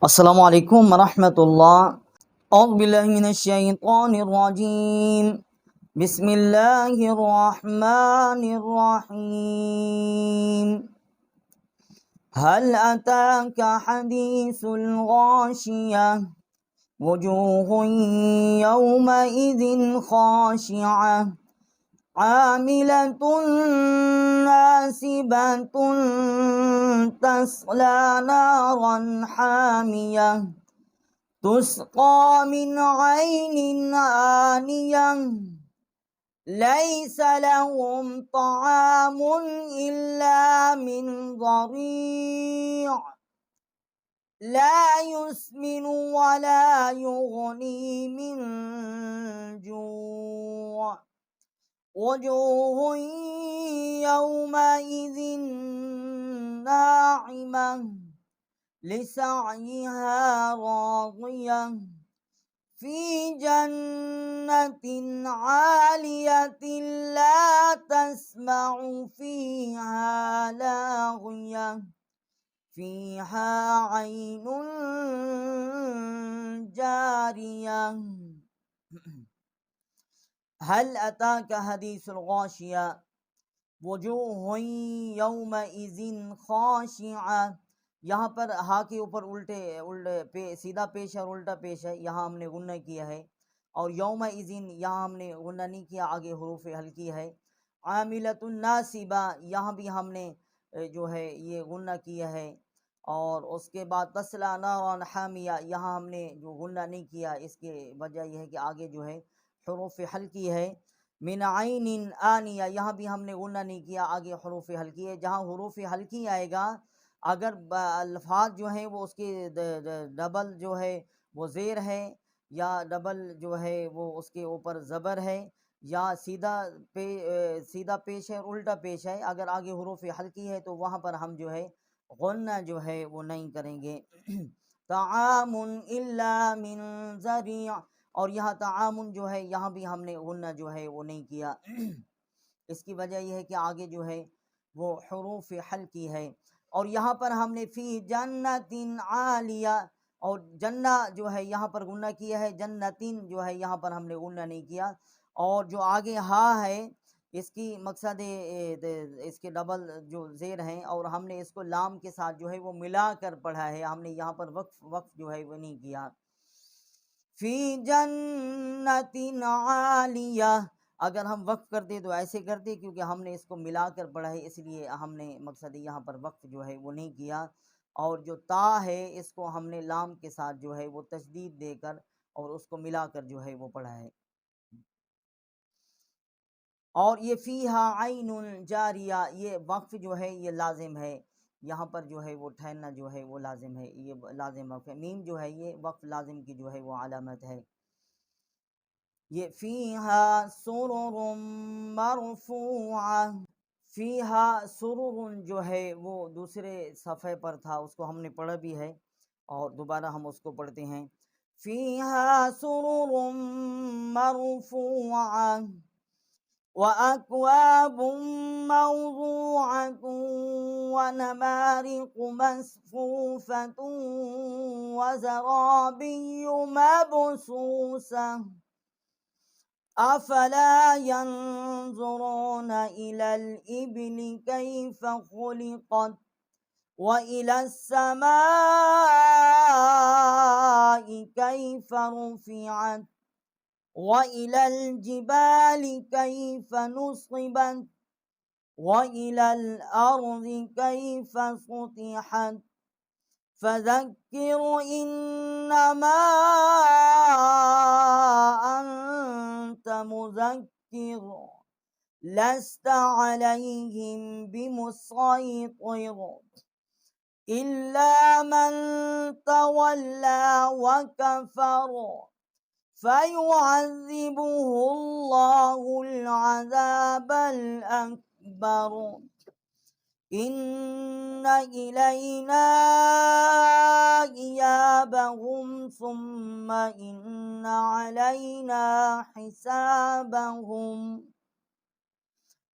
السلام علیکم ورحمۃ اللہ۔ اعوذ باللہ من الشیطان الرجیم، بسم اللہ الرحمن الرحیم۔ هل اتاک حدیث الغاشیہ، وجوہ یومئذ خاشعہ، عاملۃ ناصبۃ تصلی نارا حامیہ، تسقى من عين آنية، ليس لهم طعام إلا من ضريع، لا يسمن ولا يغني من جوع، وجوه يومئذ ناعمة، لسعيها راضية، في جنة عالية لا تسمع فيها لاغية، فيها عين جارية۔ هل أتاك حديث الغاشية، وجوه يومئذ خاشعة۔ یہاں پر ہا کے اوپر سیدھا پیش ہے اور الٹا پیش ہے، یہاں ہم نے غنہ کیا ہے، اور یوم اذن یہاں ہم نے غنہ نہیں کیا، آگے حروف ہلکی ہے۔ عاملۃ ناصبہ یہاں بھی ہم نے جو ہے یہ غنہ کیا ہے، اور اس کے بعد تصلی نارا حامیہ یہاں ہم نے جو غنہ نہیں کیا، اس کے وجہ یہ ہے کہ آگے جو ہے حروف ہلکی ہے۔ من عین آنیہ یہاں بھی ہم نے غنہ نہیں کیا، آگے حروف ہلکی ہے۔ جہاں حروف ہلکی آئے گا، اگر الفاظ جو ہیں وہ اس کے ڈبل جو ہے وہ زیر ہے، یا ڈبل جو ہے وہ اس کے اوپر زبر ہے، یا سیدھا پیش ہے اور الٹا پیش ہے، اگر آگے حروف ہلکی ہے تو وہاں پر ہم جو ہے غنہ جو ہے وہ نہیں کریں گے۔ طعام الا من ذریع، اور یہاں تعامن جو ہے یہاں بھی ہم نے غنہ جو ہے وہ نہیں کیا، اس کی وجہ یہ ہے کہ آگے جو ہے وہ حروف ہلکی ہے۔ اور یہاں پر ہم نے فی جنت عالیہ، اور جنہ جو ہے یہاں پر غنہ کیا ہے، جنتین جو ہے یہاں پر ہم نے غنہ نہیں کیا، اور جو آگے ہا ہے اس کی مقصد اس کے ڈبل جو زیر ہیں، اور ہم نے اس کو لام کے ساتھ جو ہے وہ ملا کر پڑھا ہے، ہم نے یہاں پر وقف جو ہے وہ نہیں کیا۔ فی جنت عالیہ، اگر ہم وقف کرتے تو ایسے کرتے، کیونکہ ہم نے اس کو ملا کر پڑھا ہے، اس لیے ہم نے مقصد یہاں پر وقف جو ہے وہ نہیں کیا، اور جو تا ہے اس کو ہم نے لام کے ساتھ جو ہے وہ تشدید دے کر اور اس کو ملا کر جو ہے وہ پڑھا ہے۔ اور یہ فیہا عین جاریہ، یہ وقف جو ہے یہ لازم ہے، یہاں پر جو ہے وہ ٹھہرنا جو ہے وہ لازم ہے، یہ لازم وقف ہے، میم جو ہے یہ وقف لازم کی جو ہے وہ علامت ہے۔ یہ فیہا سرر مرفوعہ، فیہا سرر جو ہے وہ دوسرے صفحے پر تھا، اس کو ہم نے پڑھا بھی ہے، اور دوبارہ ہم اس کو پڑھتے ہیں۔ فیہا سرر مرفوعہ، وَأَكْوَابٌ مَّوْضُوعَةٌ، وَنَمَارِقُ مَصْفُوفَةٌ، وَزَرَابِيُّ مَبْثُوثَةٌ، أَفَلَا يَنظُرُونَ إِلَى الْإِبِلِ كَيْفَ خُلِقَتْ، وَإِلَى السَّمَاءِ كَيْفَ رُفِعَتْ، وَإِلَى الْجِبَالِ كَيْفَ نُصِبَتْ، وَإِلَى الْأَرْضِ كَيْفَ سُطِحَتْ، فَذَكِّرْ إِنَّمَا أَنْتَ مُذَكِّرٌ، لَسْتَ عَلَيْهِمْ بِمُصَيْطِرٍ، إِلَّا مَنْ تَوَلَّى وَكَفَرَ، فَيُعَذِّبُهُ اللَّهُ الْعَذَابَ الْأَكْبَرَ، إِنَّ إِلَيْنَا إِيَابَهُمْ ثُمَّ إِنَّ عَلَيْنَا حِسَابَهُمْ۔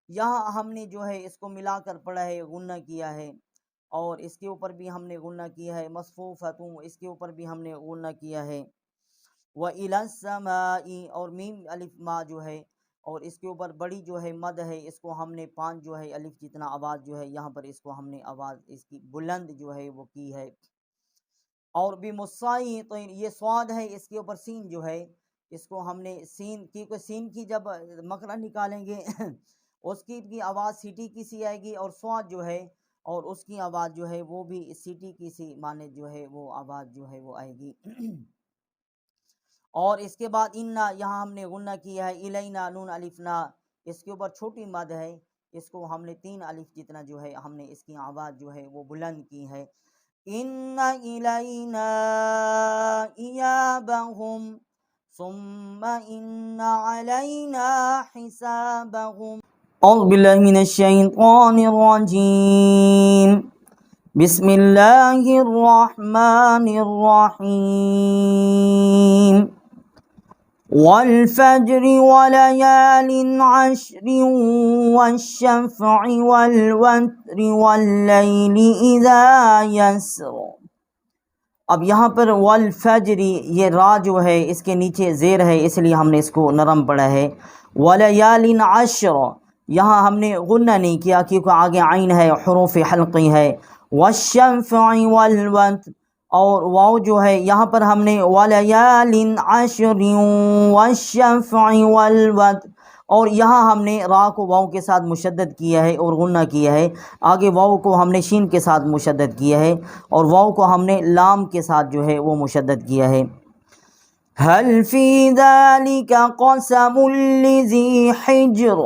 یہاں ہم نے جو ہے اس کو ملا کر پڑھا ہے، غنہ کیا ہے، اور اس کے اوپر بھی ہم نے غنہ کیا ہے، مصفوفتوں اس کے اوپر بھی ہم نے غنہ کیا ہے، وَإِلَى السَّمَاءِ اور میم الف ما جو ہے اور اس کے اوپر بڑی جو ہے مد ہے، اس کو ہم نے 5 جو ہے الف جتنا آواز جو ہے یہاں پر اس کو ہم نے آواز اس کی بلند جو ہے وہ کی ہے، اور بھی مصائی تو یہ سواد ہے، اس کے اوپر سین جو ہے اس کو ہم نے سین کی کو سین کی جب مخرج نکالیں گے اس کی بھی آواز سیٹی کی سی آئے گی، اور سواد جو ہے اور اس کی آواز جو ہے وہ بھی سیٹی کی سی مانے جو ہے وہ آواز جو ہے وہ آئے گی اور اس کے بعد انا یہاں ہم نے غنہ کیا ہے، الینا نون الفنا اس کے اوپر چھوٹی مد ہے، اس کو ہم نے 3 الف جتنا جو ہے ہم نے اس کی آواز جو ہے وہ بلند کی ہے، ان الینا ایابہم ثم ان علینا حسابہم۔ اعوذ باللہ من الشیطان الرجیم، بسم اللہ الرحمن الرحیم، والفجر وليال عشر والشفع والوتر والليل إذا يسر۔ اب یہاں پر والفجر یہ را جو ہے اس کے نیچے زیر ہے، اس لیے ہم نے اس کو نرم پڑھا ہے، ولیال عشر یہاں ہم نے غنہ نہیں کیا کیونکہ آگے عین ہے، حروف حلقی ہے، والشفع والوتر اور واو جو ہے یہاں پر ہم نے ولیال عشر والشفع والوتر، اور یہاں ہم نے را کو واو کے ساتھ مشدد کیا ہے اور غنہ کیا ہے، آگے واو کو ہم نے شین کے ساتھ مشدد کیا ہے اور واو کو ہم نے لام کے ساتھ جو ہے وہ مشدد کیا ہے۔ هل في ذلك قسم لذي حجر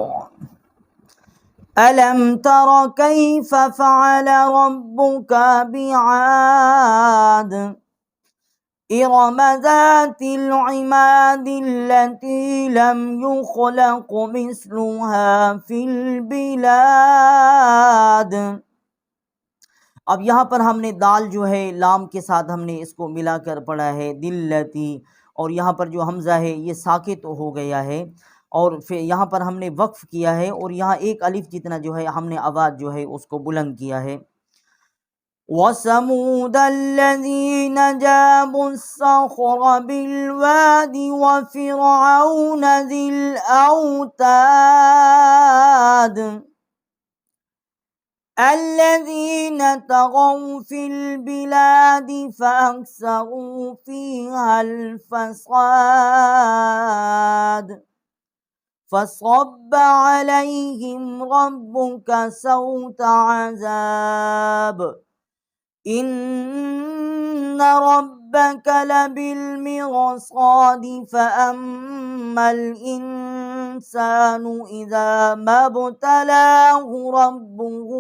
ألم تر كيف فعل ربك بعاد إرم ذات العماد التي لم يخلق مثلها في البلاد۔ اب یہاں پر ہم نے دال جو ہے لام کے ساتھ ہم نے اس کو ملا کر پڑھا ہے دلتی، اور یہاں پر جو حمزہ ہے یہ ساکت ہو گیا ہے، اور پھر یہاں پر ہم نے وقف کیا ہے اور یہاں 1 الف جتنا جو ہے ہم نے آواز جو ہے اس کو بلند کیا ہے۔ وَثَمُودَ الَّذِينَ جَابُوا الصَّخْرَ بِالْوَادِ وَفِرْعَوْنَ ذِي الْأَوْتَادِ الذين طغوا في البلاد فأكثروا فيها الفساد فصب عليهم ربك سوط عذاب إن ربك لبالمرصاد فأما الإنسان إذا ما ابتلاه ربه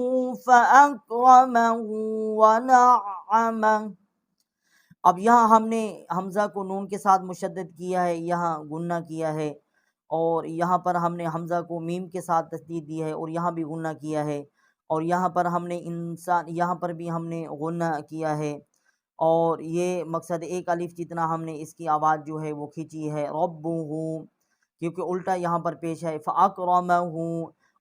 فأكرمه ونعمه۔ اب یہاں ہم نے حمزہ کو نون کے ساتھ مشدد کیا ہے، یہاں غنہ کیا ہے، اور یہاں پر ہم نے حمزہ کو میم کے ساتھ تشدید دی ہے اور یہاں بھی غنہ کیا ہے، اور یہاں پر ہم نے انسان یہاں پر بھی ہم نے غنہ کیا ہے، اور یہ مقصد 1 الف جتنا ہم نے اس کی آواز جو ہے وہ کھینچی ہے، ربہ کیونکہ الٹا یہاں پر پیش ہے، فاکرمہ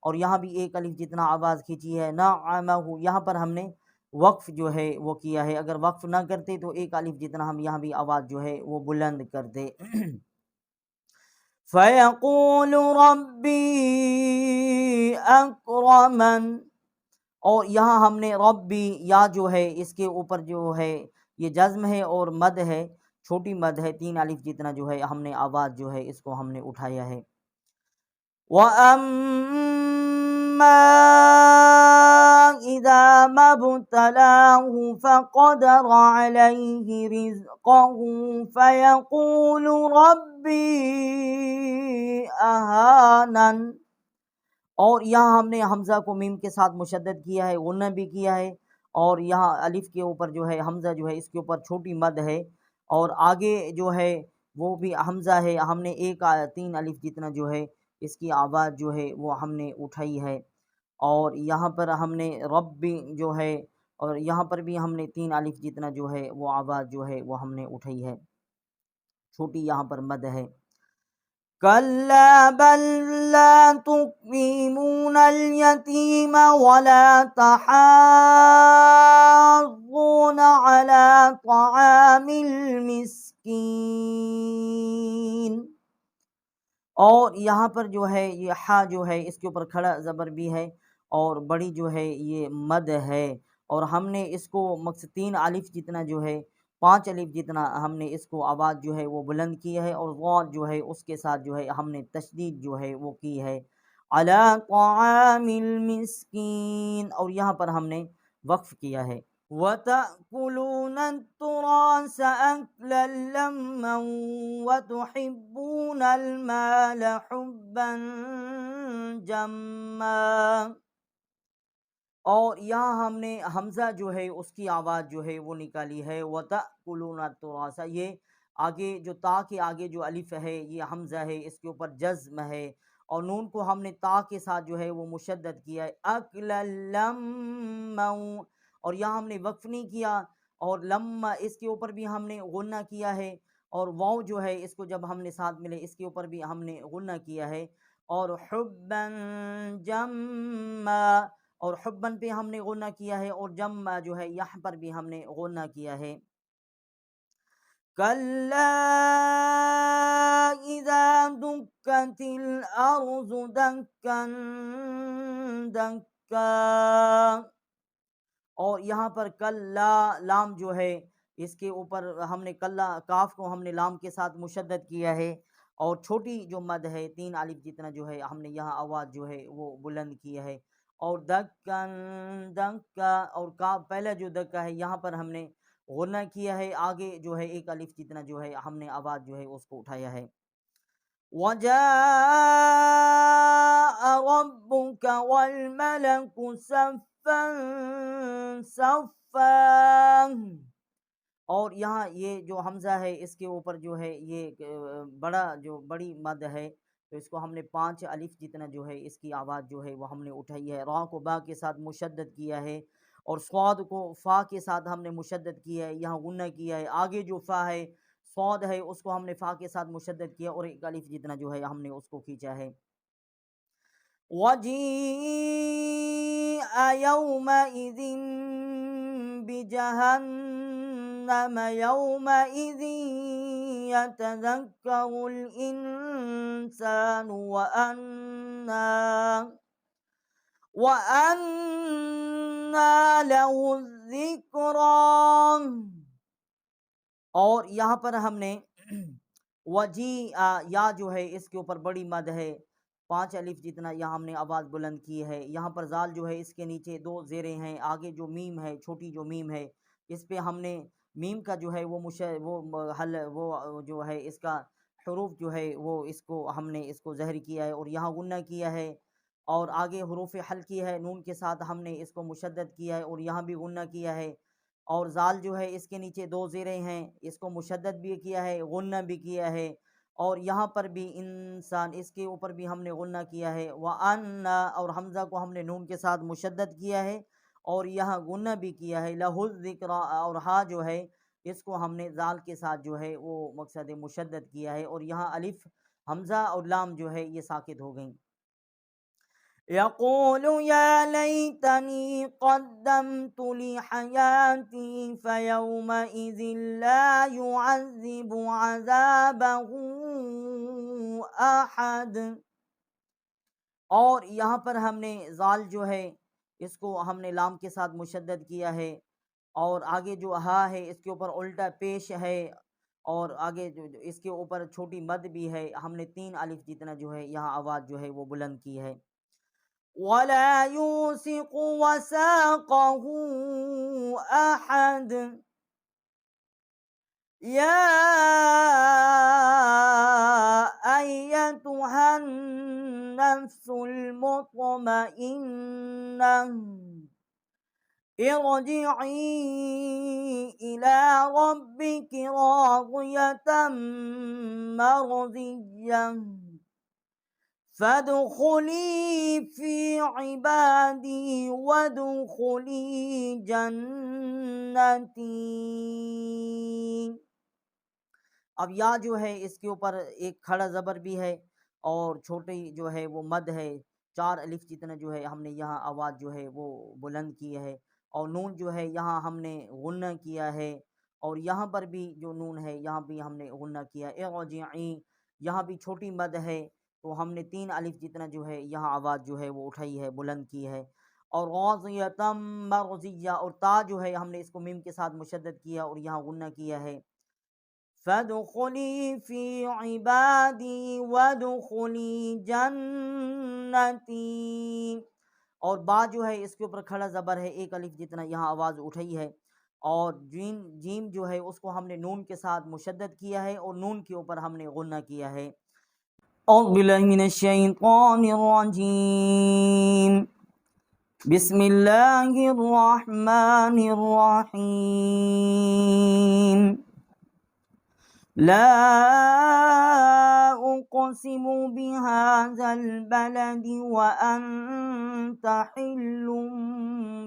اور یہاں بھی 1 الف جتنا آواز کھینچی ہے، نعمہ یہاں پر ہم نے وقف جو ہے وہ کیا ہے، اگر وقف نہ کرتے تو 1 الف جتنا ہم یہاں بھی آواز جو ہے وہ بلند کرتے۔ فَيَقُولُ رَبِّي أَكْرَمَنِ، اور یہاں ہم نے ربی یا جو ہے اس کے اوپر جو ہے یہ جزم ہے اور مد ہے، چھوٹی مد ہے، 3 الف جتنا جو ہے ہم نے آواز جو ہے اس کو ہم نے اٹھایا ہے۔ وَأَمَّا إِذَا مَا ابْتَلَاهُ فَقَدَرَ عَلَيْهِ رِزْقَهُ فَيَقُولُ رَبِّي أَهَانَنِ، اور یہاں ہم نے حمزہ کو میم کے ساتھ مشدد کیا ہے، غنہ بھی کیا ہے، اور یہاں الف کے اوپر جو ہے حمزہ جو ہے اس کے اوپر چھوٹی مد ہے، اور آگے جو ہے وہ بھی حمزہ ہے، ہم نے 3 الف جتنا جو ہے اس کی آواز جو ہے وہ ہم نے اٹھائی ہے، اور یہاں پر ہم نے ربی جو ہے اور یہاں پر بھی ہم نے 3 الف جتنا جو ہے وہ آواز جو ہے وہ ہم نے اٹھائی ہے، چھوٹی یہاں پر مد ہے۔ كلا بل لا تكرمون اليتيم ولا تحاضون يحضون على طعام المسكين. اور یہاں پر جو ہے یہ ہا جو ہے اس کے اوپر کھڑا زبر بھی ہے اور بڑی جو ہے یہ مد ہے، اور ہم نے اس کو مقصد 3 الف جتنا جو ہے 5 الف جتنا ہم نے اس کو آواز جو ہے وہ بلند کی ہے، اور غون جو ہے اس کے ساتھ جو ہے ہم نے تشدید جو ہے وہ کی ہے علی طعام المسکین، اور یہاں پر ہم نے وقف کیا ہے وَتَأْكُلُونَ التُّرَاثَ أَكْلًا لَمًّا وَتُحِبُّونَ الْمَالَ حُبًّا جَمًّا، اور یہاں ہم نے حمزہ جو ہے اس کی آواز جو ہے وہ نکالی ہے وَتَأْكُلُونَ التُّرَاثَ، یہ آگے جو تا کے آگے جو الف ہے یہ حمزہ ہے، اس کے اوپر جزم ہے، اور نون کو ہم نے تا کے ساتھ جو ہے وہ مشدد کیا ہے اکلا لما، اور یہاں ہم نے وقف نہیں کیا، اور لما اس کے اوپر بھی ہم نے غنہ کیا ہے، اور واو جو ہے اس کو جب ہم نے ساتھ ملے اس کے اوپر بھی ہم نے غنہ کیا ہے، اور حبا جما، اور حبن پہ ہم نے غنہ کیا ہے، اور جما جو ہے یہاں پر بھی ہم نے غنہ کیا ہے کلا اذا دکت الارض دکا دکا، اور یہاں پر کلا لام جو ہے اس کے اوپر ہم نے کلا کاف کو ہم نے لام کے ساتھ مشدد کیا ہے، اور چھوٹی جو مد ہے 3 الف جتنا جو ہے ہم نے یہاں آواز جو ہے وہ بلند کیا ہے، اور دکن دکا، اور کا پہلا جو دکا ہے یہاں پر ہم نے غنہ کیا ہے، آگے جو ہے 1 الف جتنا جو ہے ہم نے آواز جو ہے اس کو اٹھایا ہے وَجَاءَ رَبُّكَ وَالْمَلَكُ صَفًّا صَفًّا، اور یہاں یہ جو حمزہ ہے اس کے اوپر جو ہے یہ بڑی مد ہے، تو اس کو ہم نے 5 الف جتنا جو ہے اس کی آواز جو ہے وہ ہم نے اٹھائی ہے، را کو با کے ساتھ مشدد کیا ہے، اور صاد کو فا کے ساتھ ہم نے مشدد کیا ہے، یہاں غنہ کیا ہے، آگے جو فا ہے صاد ہے اس کو ہم نے فا کے ساتھ مشدد کیا، اور 1 الف جتنا جو ہے ہم نے اس کو کھینچا ہے وَجِيءَ يَوْمَئِذٍ بِجَهَنَّمَ يَوْمَئِذٍ يَتَذَكَّرُ الْإِنسَانُ وَأَنَّى لَهُ الذِّكْرَى، اور یہاں پر ہم نے وجی یا جو ہے اس کے اوپر بڑی مد ہے 5 الف جتنا یہاں ہم نے آواز بلند کی ہے، یہاں پر زال جو ہے اس کے نیچے 2 زیریں ہیں، آگے جو میم ہے چھوٹی جو میم ہے اس پہ ہم نے میم کا جو ہے وہ جو ہے اس کا حروف جو ہے وہ اس کو ہم نے اس کو ظاہر کیا ہے، اور یہاں غنہ کیا ہے، اور آگے حروف حلقی ہے نون کے ساتھ ہم نے اس کو مشدد کیا ہے، اور یہاں بھی غنہ کیا ہے، اور زال جو ہے اس کے نیچے 2 زیریں ہیں اس کو مشدد بھی کیا ہے غنہ بھی کیا ہے، اور یہاں پر بھی انسان اس کے اوپر بھی ہم نے غنہ کیا ہے وَأَنَّا، اور حمزہ کو ہم نے نون کے ساتھ مشدد کیا ہے، اور یہاں غنہ بھی کیا ہے لَهُ الذِّكْرَى، اور ہا جو ہے اس کو ہم نے زال کے ساتھ جو ہے وہ مقصد مشدد کیا ہے، اور یہاں الف حمزہ اور لام جو ہے یہ ساکت ہو گئیں يقول يا ليتني قدمت لحياتي فيومئذ لا يعذب عذابه أحد، اور یہاں پر ہم نے زال جو ہے اس کو ہم نے لام کے ساتھ مشدد کیا ہے، اور آگے جو ہا ہے اس کے اوپر الٹا پیش ہے، اور آگے جو اس کے اوپر چھوٹی مد بھی ہے، ہم نے 3 الف جتنا جو ہے یہاں آواز جو ہے وہ بلند کی ہے وَلَا يُوثِقُ وَثَاقَهُ أَحَدٌ يَا أَيَّتُهَا النَّفْسُ الْمُطْمَئِنَّةُ ارْجِعِي إِلَى رَبِّكِ رَاضِيَةً مَرْضِيَّةً فَادْخُلِي فِي عِبَادِي وَادْخُلِي جَنَّتِي، اب یا جو ہے اس کے اوپر ایک کھڑا زبر بھی ہے، اور چھوٹی جو ہے وہ مد ہے 4 الف جتنا جو ہے ہم نے یہاں آواز جو ہے وہ بلند کی ہے، اور نون جو ہے یہاں ہم نے غنہ کیا ہے، اور یہاں پر بھی جو نون ہے یہاں بھی ہم نے غنہ کیا ہے۔ ارجعی یہاں بھی چھوٹی مد ہے، تو ہم نے 3 الف جتنا جو ہے یہاں آواز جو ہے وہ اٹھائی ہے، بلند کی ہے۔ اور غاضیتم مرضیہ، اور تا جو ہے ہم نے اس کو میم کے ساتھ مشدد کیا اور یہاں غنہ کیا ہے۔ فادخلی فی عبادی وادخلی جنتی، اور با جو ہے اس کے اوپر کھڑا زبر ہے، 1 الف جتنا یہاں آواز اٹھائی ہے، اور جیم جو ہے اس کو ہم نے نون کے ساتھ مشدد کیا ہے اور نون کے اوپر ہم نے غنہ کیا ہے۔ اعوذ باللہ من الشیطان الرجیم، بسم اللہ الرحمن الرحیم، لا اقسم بهذا البلد وانت حل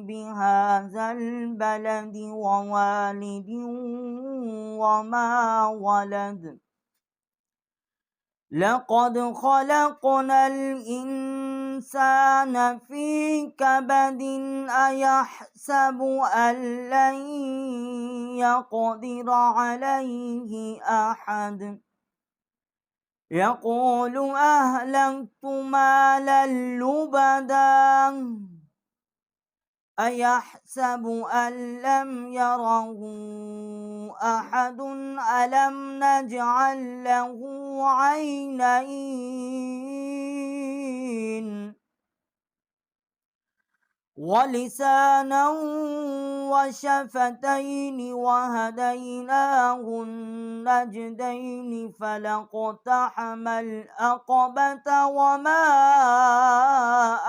بهذا البلد ووالد وما ولد، لقد خلقنا الإنسان في كبد أيحسب أن لن يقدر عليه أحد، يقول أهلكت مالا لبدا، أيحسب أن لم يره أحد، ألم نجعل له عينين ولسانا وشفتين وهديناه النجدين، فلاقتحم العقبة وما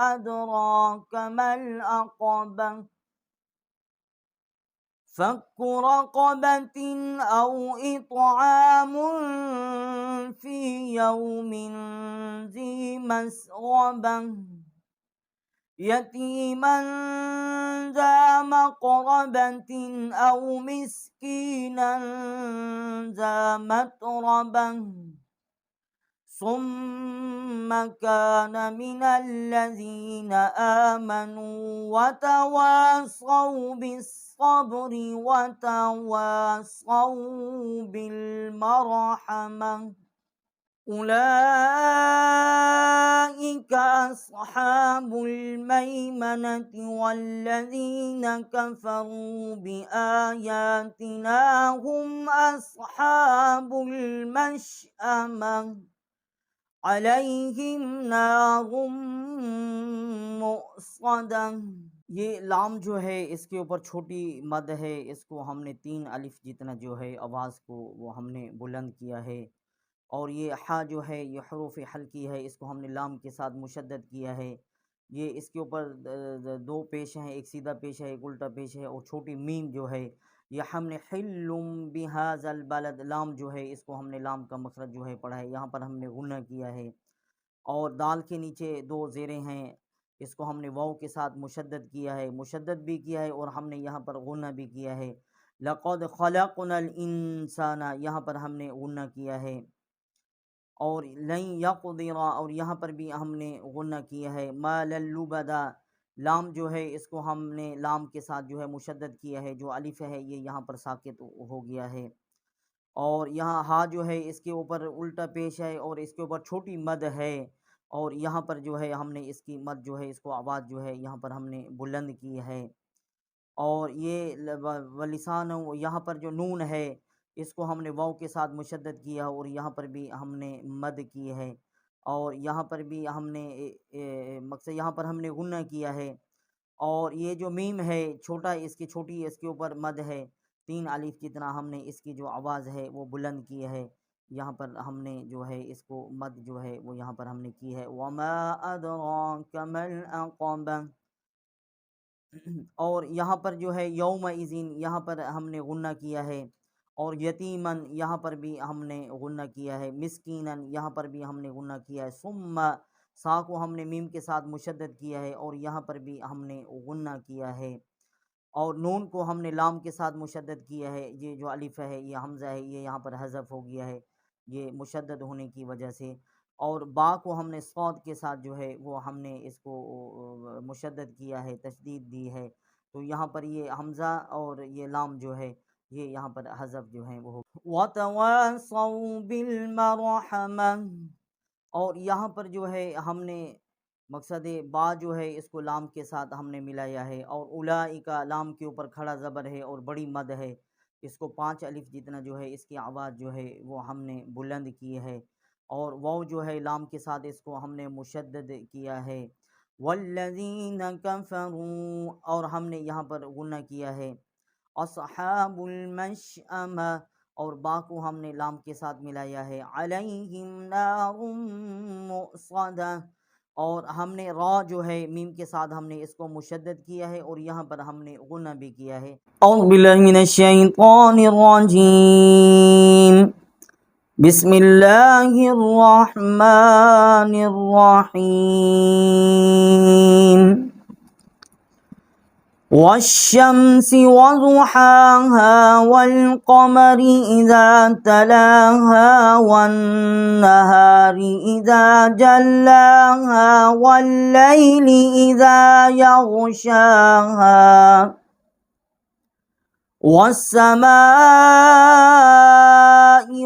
أدراك ما العقبة، فك رقبة أو إطعام في يوم ذي مسغبة، يتيما ذا مقربة أو مسكينا ذا متربة، ثم كان من الذين آمنوا وتواصوا بالصبر وتواصوا بالمرحمة، أولئك أصحاب الميمنة، والذين كفروا بآياتنا هم أصحاب المشأمة، علیہم نار مؤصدہ۔ یہ لام جو ہے اس کے اوپر چھوٹی مد ہے، اس کو ہم نے 3 الف جتنا جو ہے آواز کو وہ ہم نے بلند کیا ہے، اور یہ حا جو ہے یہ حروف حلقی ہے، اس کو ہم نے لام کے ساتھ مشدد کیا ہے۔ یہ اس کے اوپر 2 پیش ہیں، ایک سیدھا پیش ہے ایک الٹا پیش ہے، اور چھوٹی میم جو ہے یہ ہم نے حلم بہذا البلد، لام جو ہے اس کو ہم نے لام کا مخرج جو ہے پڑھا ہے، یہاں پر ہم نے غنہ کیا ہے، اور دال کے نیچے 2 زیریں ہیں، اس کو ہم نے واو کے ساتھ مشدد کیا ہے، مشدد بھی کیا ہے اور ہم نے یہاں پر غنہ بھی کیا ہے۔ لقد خلقنا الانسان، یہاں پر ہم نے غنہ کیا ہے، اور لن یقدر، اور یہاں پر بھی ہم نے غنہ کیا ہے۔ ما للبدا، لام جو ہے اس کو ہم نے لام کے ساتھ جو ہے مشدد کیا ہے، جو الف ہے یہ یہاں پر ساکت ہو گیا ہے، اور یہاں ہا جو ہے اس کے اوپر الٹا پیش ہے اور اس کے اوپر چھوٹی مد ہے، اور یہاں پر جو ہے ہم نے اس کی مد جو ہے اس کو آواز جو ہے یہاں پر ہم نے بلند کی ہے، اور یہ ولسان، یہاں پر جو نون ہے اس کو ہم نے واو کے ساتھ مشدد کیا اور یہاں پر بھی ہم نے مد کی ہے، اور یہاں پر بھی ہم نے مقصد یہاں پر ہم نے غنہ کیا ہے، اور یہ جو میم ہے چھوٹا، اس کی چھوٹی اس کے اوپر مد ہے، 3 الف جتنا ہم نے اس کی جو آواز ہے وہ بلند کی ہے، یہاں پر ہم نے جو ہے اس کو مد جو ہے وہ یہاں پر ہم نے کی ہے۔ وما ادراک ما العقبہ، اور یہاں پر جو ہے یوم اذین، یہاں پر ہم نے غنہ کیا ہے، اور یتیمن یہاں پر بھی ہم نے غنہ کیا ہے، مسکینن یہاں پر بھی ہم نے غنہ کیا ہے، ثم سا کو ہم نے میم کے ساتھ مشدد کیا ہے اور یہاں پر بھی ہم نے غنہ کیا ہے، اور نون کو ہم نے لام کے ساتھ مشدد کیا ہے، یہ جو الف ہے یہ حمزہ ہے یہ یہاں پر حذف ہو گیا ہے یہ مشدد ہونے کی وجہ سے، اور با کو ہم نے صاد کے ساتھ جو ہے وہ ہم نے اس کو مشدد کیا ہے، تشدید دی ہے، تو یہاں پر یہ حمزہ اور یہ لام جو ہے یہ یہاں پر حذف جو ہے وہ وَتَوَاصَوْا بِالْمَرْحَمَةِ، اور یہاں پر جو ہے ہم نے مقصد با جو ہے اس کو لام کے ساتھ ہم نے ملایا ہے، اور اولئک لام کے اوپر کھڑا زبر ہے اور بڑی مد ہے، اس کو 5 الف جتنا جو ہے اس کی آواز جو ہے وہ ہم نے بلند کی ہے، اور واو جو ہے لام کے ساتھ اس کو ہم نے مشدد کیا ہے، والذین کفروا، اور ہم نے یہاں پر غنہ کیا ہے، اصحاب المشأمہ، اور با کو ہم نے لام کے ساتھ ملایا ہے، علیہم نار مؤصدہ، اور ہم نے را جو ہے میم کے ساتھ ہم نے اس کو مشدد کیا ہے، اور یہاں پر ہم نے غنہ بھی کیا ہے۔ اعوذ باللہ من الشیطان الرجیم، بسم اللہ الرحمن الرحیم، والشمس وضحاها والقمر إذا تلاها والنهار إذا جلاها والليل إذا يغشاها والسماء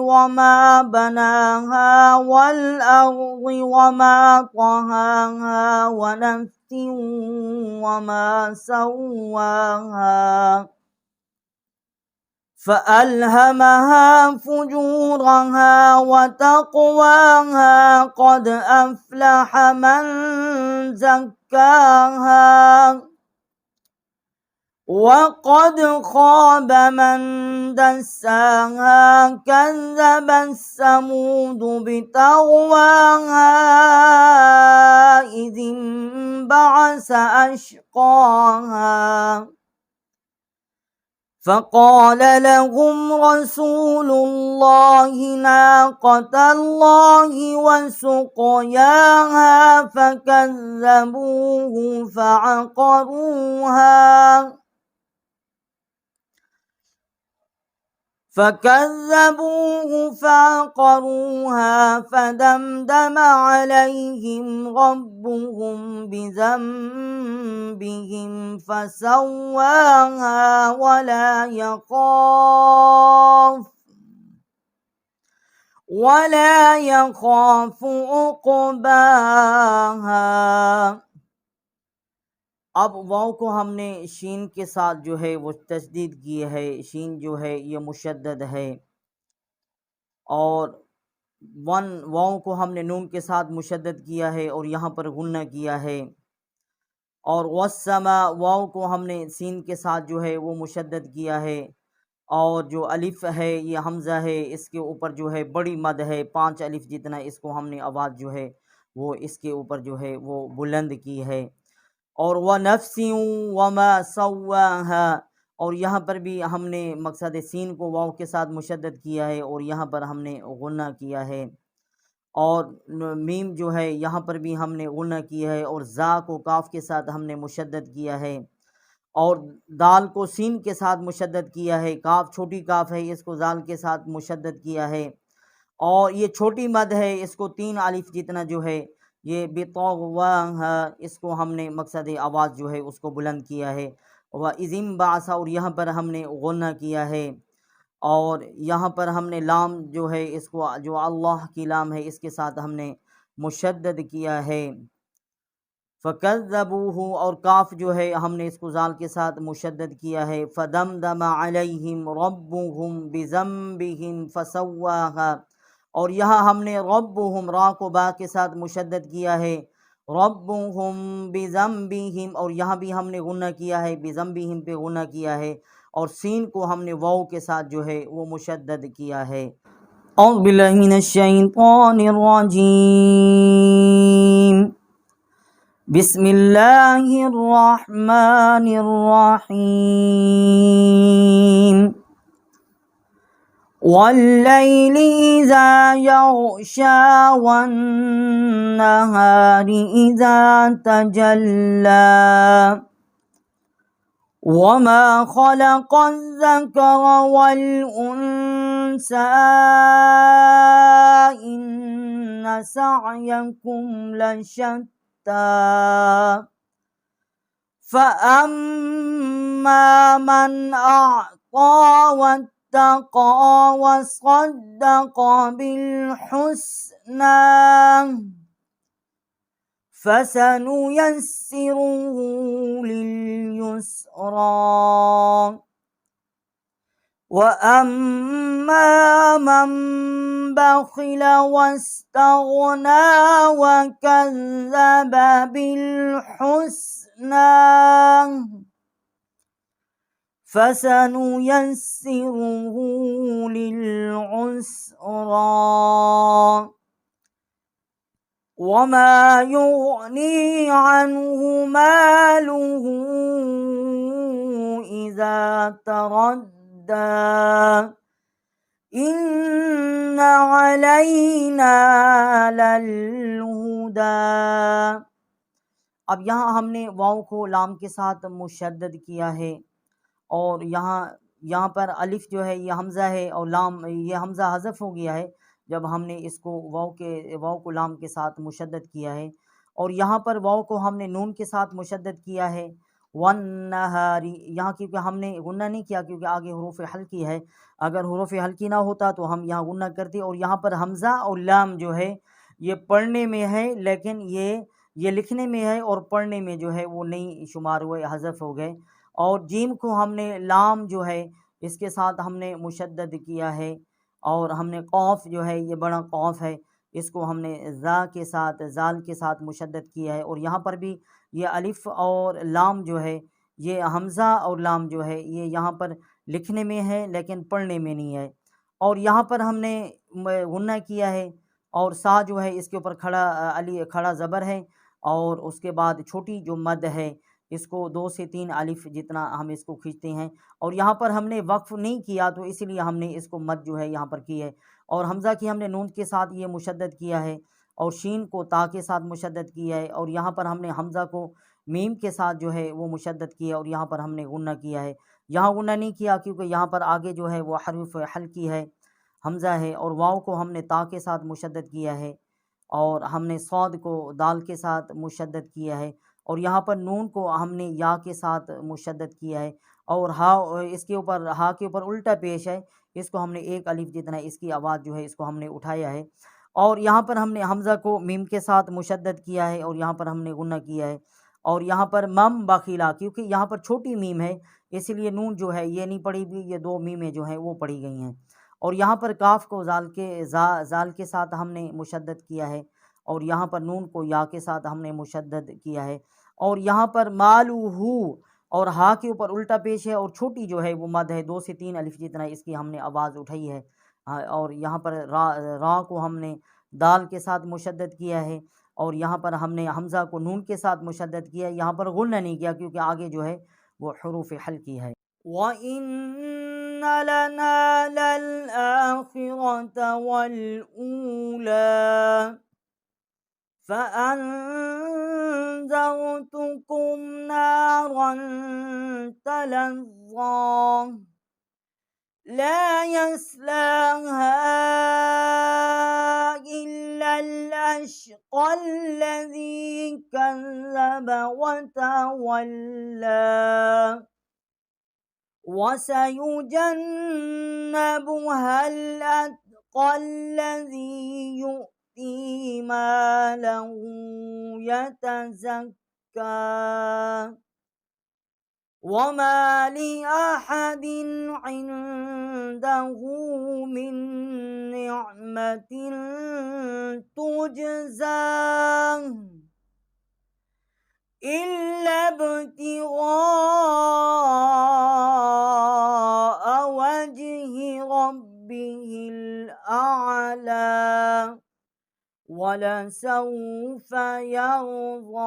وما بناها والأرض وما طحاها ونفس وما سواها فألهمها فجورها وتقواها قد أفلح من زكاها وقد خاب من دساها كذبت ثمود بطغواها إذ انبعث أشقاها فقال لهم رسول الله ناقة الله وسقياها فكذبوه فعقروها فدمدم عليهم ربهم بذنبهم فسواها ولا يخاف عقباها۔ اب واو کو ہم نے شین کے ساتھ جو ہے وہ تشدید کی ہے، شین جو ہے یہ مشدد ہے، اور واو کو ہم نے نون کے ساتھ مشدد کیا ہے اور یہاں پر غنہ کیا ہے، اور والسماء واو کو ہم نے سین کے ساتھ جو ہے وہ مشدد کیا ہے، اور جو الف ہے یہ حمزہ ہے، اس کے اوپر جو ہے بڑی مد ہے، 5 الف جتنا اس کو ہم نے آواز جو ہے وہ اس کے اوپر جو ہے وہ بلند کی ہے، اور وَنَفْسٍ وَمَا سَوَّاهَا، اور یہاں پر بھی ہم نے مقصد سین کو واو کے ساتھ مشدد کیا ہے اور یہاں پر ہم نے غنہ کیا ہے، اور میم جو ہے یہاں پر بھی ہم نے غنہ کیا ہے، اور زا کو کاف کے ساتھ ہم نے مشدد کیا ہے، اور دال کو سین کے ساتھ مشدد کیا ہے، کاف چھوٹی کاف ہے اس کو زال کے ساتھ مشدد کیا ہے، اور یہ چھوٹی مد ہے اس کو 3 الف جتنا جو ہے یہ بطغواها اس کو ہم نے مقصد آواز جو ہے اس کو بلند کیا ہے، وَإِذِ انبَعَثَ اور یہاں پر ہم نے غنہ کیا ہے، اور یہاں پر ہم نے لام جو ہے اس کو جو اللہ کی لام ہے اس کے ساتھ ہم نے مشدد کیا ہے، فَكَذَّبُوهُ اور کاف جو ہے ہم نے اس کو زال کے ساتھ مشدد کیا ہے، فَدَمْدَمَ عَلَيْهِمْ رَبُّهُمْ بِذَنبِهِمْ فَسَوَّاهَا، اور یہاں ہم نے ربهم را کو با کے ساتھ مشدد کیا ہے، ربهم بذنبهم، اور یہاں بھی ہم نے غنہ کیا ہے، بذنبهم پہ غنہ کیا ہے، اور سین کو ہم نے واو کے ساتھ جو ہے وہ مشدد کیا ہے۔ اعوذ باللہ من الشیطان الرجیم، بسم اللہ الرحمن الرحیم، واللیل اذا یغشا والنہار اذا تجلی وما خلق الذکر والانثى ان سعیکم لشتی فأما وأما من أعطى واتقى وصدق بالحسنى فسنيسره لليسرى وأما من بخل واستغنى وكذب بالحسنى فسنيسره للعسرى وما يغني عنه ماله إذا تردى إن علينا للہدى۔ اب یہاں ہم نے واو کو لام کے ساتھ مشدد کیا ہے، اور یہاں پر الف جو ہے یہ حمزہ ہے، اور لام یہ حمزہ حذف ہو گیا ہے جب ہم نے اس کو واو کو لام کے ساتھ مشدد کیا ہے، اور یہاں پر واو کو ہم نے نون کے ساتھ مشدد کیا ہے۔ والنہاری یہاں کیونکہ ہم نے غنہ نہیں کیا کیونکہ آگے حروف حلقی ہے، اگر حروف حلقی نہ ہوتا تو ہم یہاں غنہ کرتے، اور یہاں پر حمزہ اور لام جو ہے یہ پڑھنے میں ہے، لیکن یہ لکھنے میں ہے اور پڑھنے میں جو ہے وہ نہیں شمار ہوئے، حذف ہو گئے۔ اور جیم کو ہم نے لام جو ہے اس کے ساتھ ہم نے مشدد کیا ہے، اور ہم نے قوف جو ہے یہ بڑا قوف ہے، اس کو ہم نے زال کے ساتھ مشدد کیا ہے، اور یہاں پر بھی یہ الف اور لام جو ہے یہ حمزہ اور لام جو ہے یہ یہاں پر لکھنے میں ہے لیکن پڑھنے میں نہیں ہے، اور یہاں پر ہم نے غنہ کیا ہے، اور سا جو ہے اس کے اوپر کھڑا زبر ہے، اور اس کے بعد چھوٹی جو مد ہے اس کو 2 سے 3 الف جتنا ہم اس کو کھینچتے ہیں، اور یہاں پر ہم نے وقف نہیں کیا تو اس لیے ہم نے اس کو مد جو ہے یہاں پر کی ہے، اور حمزہ کی ہم نے نون کے ساتھ یہ مشدد کیا ہے، اور شین کو تا کے ساتھ مشدد کیا ہے، اور یہاں پر ہم نے حمزہ کو میم کے ساتھ جو ہے وہ مشدد کیا ہے، اور یہاں پر ہم نے غنہ کیا ہے۔ یہاں غنہ نہیں کیا کیونکہ یہاں پر آگے جو ہے وہ حرف حلقی ہے، حمزہ ہے، اور واو کو ہم نے تا کے ساتھ مشدد کیا ہے، اور ہم نے صاد کو دال کے ساتھ مشدد کیا ہے، اور یہاں پر نون کو ہم نے یا کے ساتھ مشدد کیا ہے، اور اس کے اوپر ہا کے اوپر الٹا پیش ہے، اس کو ہم نے ایک الف جتنا اس کی آواز جو ہے اس کو ہم نے اٹھایا ہے، اور یہاں پر ہم نے حمزہ کو میم کے ساتھ مشدد کیا ہے، اور یہاں پر ہم نے غنہ کیا ہے، اور یہاں پر مم بخیلا کیونکہ یہاں پر چھوٹی میم ہے اس لیے نون جو ہے یہ نہیں پڑھی گئی، یہ 2 میمیں جو ہیں وہ پڑھی گئی ہیں، اور یہاں پر کاف کو زال کے ساتھ ہم نے مشدد کیا ہے، اور یہاں پر نون کو یا کے ساتھ ہم نے مشدد کیا ہے، اور یہاں پر مالوہو اور ہا کے اوپر الٹا پیش ہے، اور چھوٹی جو ہے وہ مد ہے 2 سے 3 الف جتنا اس کی ہم نے آواز اٹھائی ہے، اور یہاں پر را کو ہم نے دال کے ساتھ مشدد کیا ہے، اور یہاں پر ہم نے حمزہ کو نون کے ساتھ مشدد کیا ہے، یہاں پر غنہ نہیں کیا کیونکہ آگے جو ہے وہ حروف حلقی ہے۔ وَإِنَّ لَنَا لَلْآخِرَةَ وَالْأُولَى فَأَنذَرْتُكُمْ نَارًا تَلَظَّىٰ لَا يَصْلَاهَا إِلَّا الْأَشْقَى الَّذِي كَذَّبَ وَتَوَلَّىٰ وَسَيُجَنَّبُهَا الْأَتْقَى الَّذِي يُؤْتِي مَالَهُ يَتَزَكَّىٰ وَمَا لِأَحَدٍ عِندَهُ مِن نِّعْمَةٍ تُجْزَىٰ إِلَّا ابْتِغَاءَ وَجْهِ رَبِّهِ الْأَعْلَىٰ وَلَسَوْفَ يَرْضَىٰ۔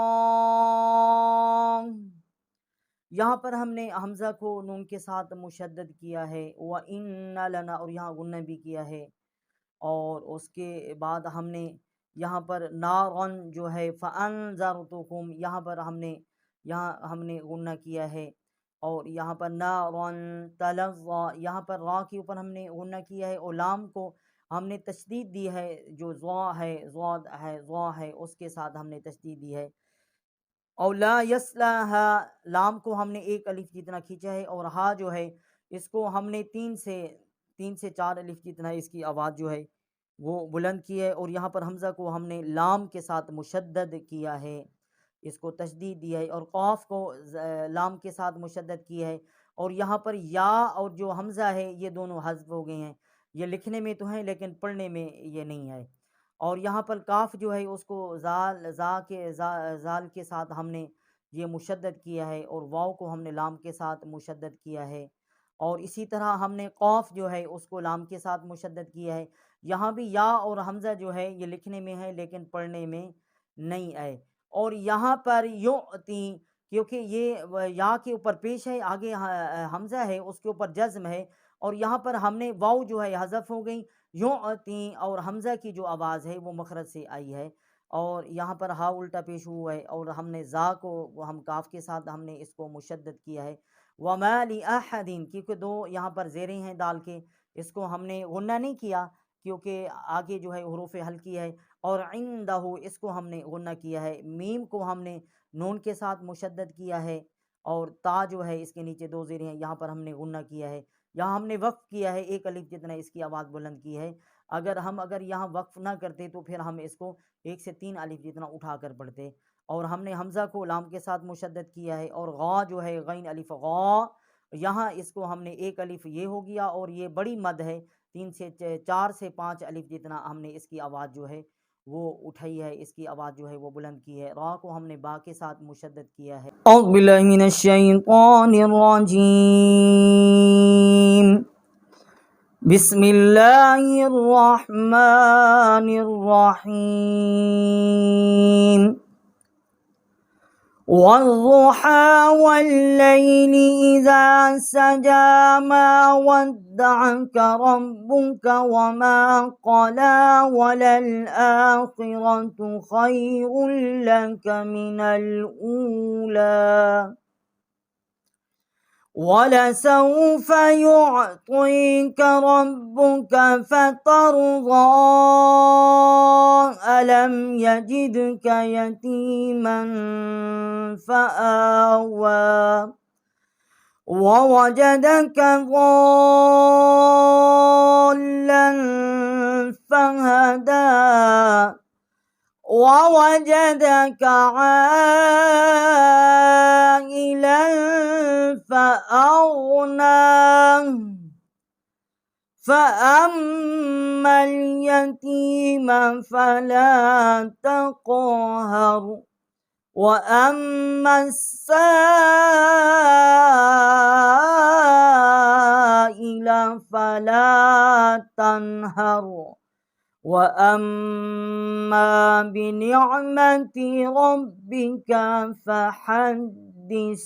یہاں پر ہم نے حمزہ کو نون کے ساتھ مشدد کیا ہے، وَإِنَّ لَنَا اور یہاں غنہ بھی کیا ہے، اور اس کے بعد ہم نے یہاں پر نارن جو ہے فَأَنذَرْتُكُمْ یہاں ہم نے غنہ کیا ہے، اور یہاں پر نارن تلظّىٰ یہاں پر را کے اوپر ہم نے غنہ کیا ہے، اور لام کو ہم نے تشدید دی ہے، جو ضا ہے اس کے ساتھ ہم نے تشدید دی ہے، اور لا یصلحہ لام کو ہم نے ایک الف جتنا کھینچا ہے، اور ہا جو ہے اس کو ہم نے تین سے چار الف جتنا اس کی آواز جو ہے وہ بلند کی ہے، اور یہاں پر حمزہ کو ہم نے لام کے ساتھ مشدد کیا ہے، اس کو تشدید دیا ہے، اور قاف کو لام کے ساتھ مشدد کیا ہے، اور یہاں پر یا اور جو حمزہ ہے یہ دونوں حذف ہو گئے ہیں، یہ لکھنے میں تو ہیں لیکن پڑھنے میں یہ نہیں ہے، اور یہاں پر کاف جو ہے اس کو زال کے ساتھ ہم نے یہ مشدد کیا ہے، اور واو کو ہم نے لام کے ساتھ مشدد کیا ہے، اور اسی طرح ہم نے قاف جو ہے اس کو لام کے ساتھ مشدد کیا ہے، یہاں بھی یا اور حمزہ جو ہے یہ لکھنے میں ہے لیکن پڑھنے میں نہیں ہے، اور یہاں پر یعطی کیونکہ یہ یا کے اوپر پیش ہے، آگے حمزہ ہے اس کے اوپر جزم ہے، اور یہاں پر ہم نے واو جو ہے حذف ہو گئی، یعطی اور حمزہ کی جو آواز ہے وہ مخرج سے آئی ہے، اور یہاں پر ہا الٹا پیش ہوا ہے، اور ہم نے زا کو ہم کاف کے ساتھ ہم نے اس کو مشدد کیا ہے، وما لأحد کیونکہ دو یہاں پر زیریں ہیں دال کے، اس کو ہم نے غنہ نہیں کیا کیونکہ آگے جو ہے حروف ہلکی ہے، اور عندہ اس کو ہم نے غنہ کیا ہے، میم کو ہم نے نون کے ساتھ مشدد کیا ہے، اور تا جو ہے اس کے نیچے دو زیریں ہیں یہاں پر ہم نے غنہ کیا ہے، یہاں ہم نے وقف کیا ہے ایک الف جتنا اس کی آواز بلند کی ہے، اگر یہاں وقف نہ کرتے تو پھر ہم اس کو ایک سے تین الف جتنا اٹھا کر پڑھتے، اور ہم نے حمزہ کو لام کے ساتھ مشدد کیا ہے، اور غا جو ہے غین الف غا، یہاں اس کو ہم نے ایک الف یہ ہو گیا، اور یہ بڑی مد ہے، چار سے پانچ الف جتنا ہم نے اس کی آواز جو ہے وہ اٹھائی ہے، اس کی آواز جو ہے وہ بلند کی ہے، را کو ہم نے با کے ساتھ مشدد کیا ہے۔ اعوذ باللہ من الشیطان الرجیم، بسم اللہ الرحمن الرحیم، والضحى والليل إذا سجى ما ودعك ربك وما قلى وللآخرة خير لك من الأولى ولسوف يعطيك ربك فترضى ألم يجدك يتيما فآوى ووجدك ضالا فهدى ووجدك عائلا فأغنى فأما اليتيم فلا تقهر وأما السائل فلا تنهر وَأَمَّا بِنِعْمَةِ رَبِّكَ فَحَدِّثْ۔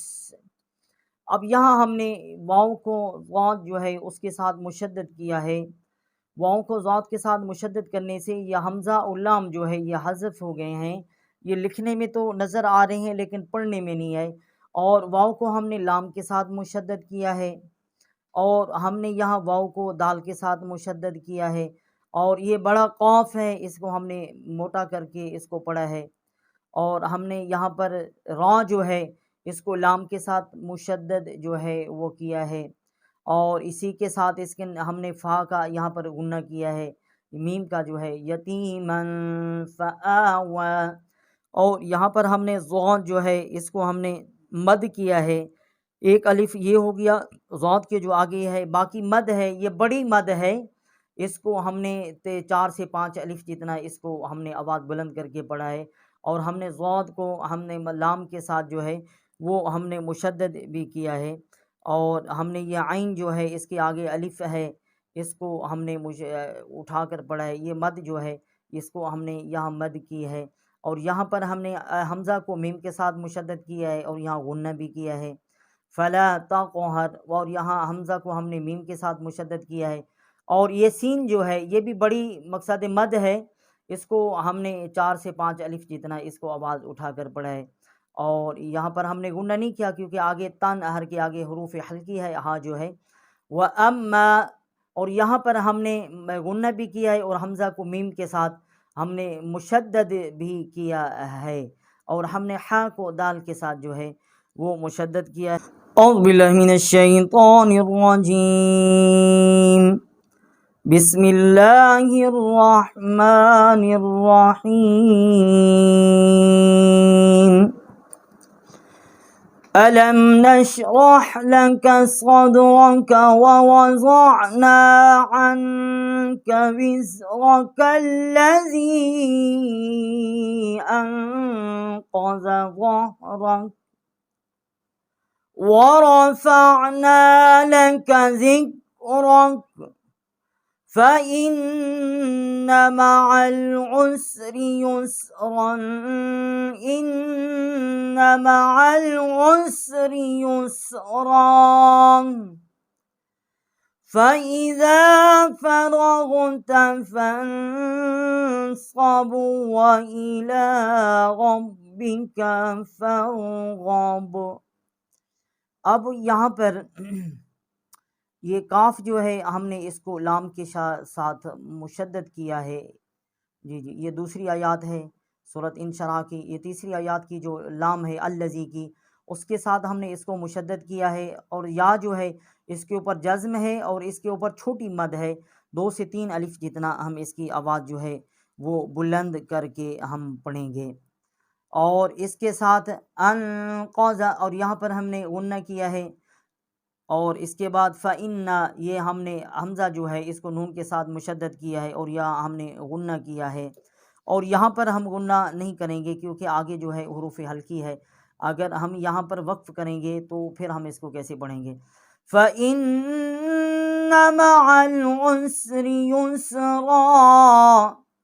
اب یہاں ہم نے واؤ کو ضاد جو ہے اس کے ساتھ مشدد کیا ہے، واؤ کو ضاد کے ساتھ مشدد کرنے سے یہ حمزہ اور لام جو ہے یہ حذف ہو گئے ہیں، یہ لکھنے میں تو نظر آ رہے ہیں لیکن پڑھنے میں نہیں ہے، اور واؤ کو ہم نے لام کے ساتھ مشدد کیا ہے، اور ہم نے یہاں واؤ کو دال کے ساتھ مشدد کیا ہے، اور یہ بڑا قاف ہے اس کو ہم نے موٹا کر کے اس کو پڑھا ہے، اور ہم نے یہاں پر را جو ہے اس کو لام کے ساتھ مشدد جو ہے وہ کیا ہے، اور اسی کے ساتھ اس کے ہم نے فا کا یہاں پر غنہ کیا ہے، میم کا جو ہے یتیمن فآوى، اور یہاں پر ہم نے ضاد جو ہے اس کو ہم نے مد کیا ہے، ایک الف یہ ہو گیا ضاد کے جو آگے ہے، باقی مد ہے یہ بڑی مد ہے، اس کو ہم نے چار سے پانچ الف جتنا اس کو ہم نے آواز بلند کر کے پڑھا ہے، اور ہم نے ضاد کو ہم نے لام کے ساتھ جو ہے وہ ہم نے مشدد بھی کیا ہے، اور ہم نے یہ عین جو ہے اس کے آگے الف ہے اس کو ہم نے اٹھا کر پڑھا ہے، یہ مد جو ہے اس کو ہم نے یہاں مد کی ہے، اور یہاں پر ہم نے حمزہ کو میم کے ساتھ مشدد کیا ہے اور یہاں غنہ بھی کیا ہے، فلا تقہر، اور یہاں حمزہ کو ہم نے میم کے ساتھ مشدد کیا ہے، اور یہ سین جو ہے یہ بھی بڑی مقصد مد ہے، اس کو ہم نے چار سے پانچ الف جتنا اس کو آواز اٹھا کر پڑھا ہے، اور یہاں پر ہم نے غنہ نہیں کیا کیونکہ آگے تن ہر کے آگے حروف ہلکی ہے ہاں جو ہے، وَأَمَّا، اور یہاں پر ہم نے غنہ بھی کیا ہے اور حمزہ کو میم کے ساتھ ہم نے مشدد بھی کیا ہے، اور ہم نے حا کو دال کے ساتھ جو ہے وہ مشدد کیا ہے۔ اعوذ باللہ من الشیطان الرجیم، بسم اللہ الرحمن الرحیم، ألم نشرح لك صدرك ووضعنا عنك وزرك الذي أنقض ظهرك ورفعنا لك ذكرك فإن مع العسر يسرا إن مع العسر يسرا فإذا فرغت فانصب وإلى ربك فارغب۔ اب یہاں پر یہ کاف جو ہے ہم نے اس کو لام کے ساتھ مشدد کیا ہے۔ جی یہ دوسری آیات ہے سورۃ انشراح کی، یہ تیسری آیات کی جو لام ہے الذی کی، اس کے ساتھ ہم نے اس کو مشدد کیا ہے، اور یا جو ہے اس کے اوپر جزم ہے اور اس کے اوپر چھوٹی مد ہے، 2 سے 3 الف جتنا ہم اس کی آواز جو ہے وہ بلند کر کے ہم پڑھیں گے۔ اور اس کے ساتھ انقض، اور یہاں پر ہم نے غنہ کیا ہے، اور اس کے بعد فإن، یہ ہم نے حمزہ جو ہے اس کو نون کے ساتھ مشدد کیا ہے اور یا ہم نے غنہ کیا ہے، اور یہاں پر ہم غنہ نہیں کریں گے کیونکہ آگے جو ہے حروف حلقی ہے، اگر ہم یہاں پر وقف کریں گے تو پھر ہم اس کو کیسے پڑھیں گے؟ فإن مع العسر يسرا،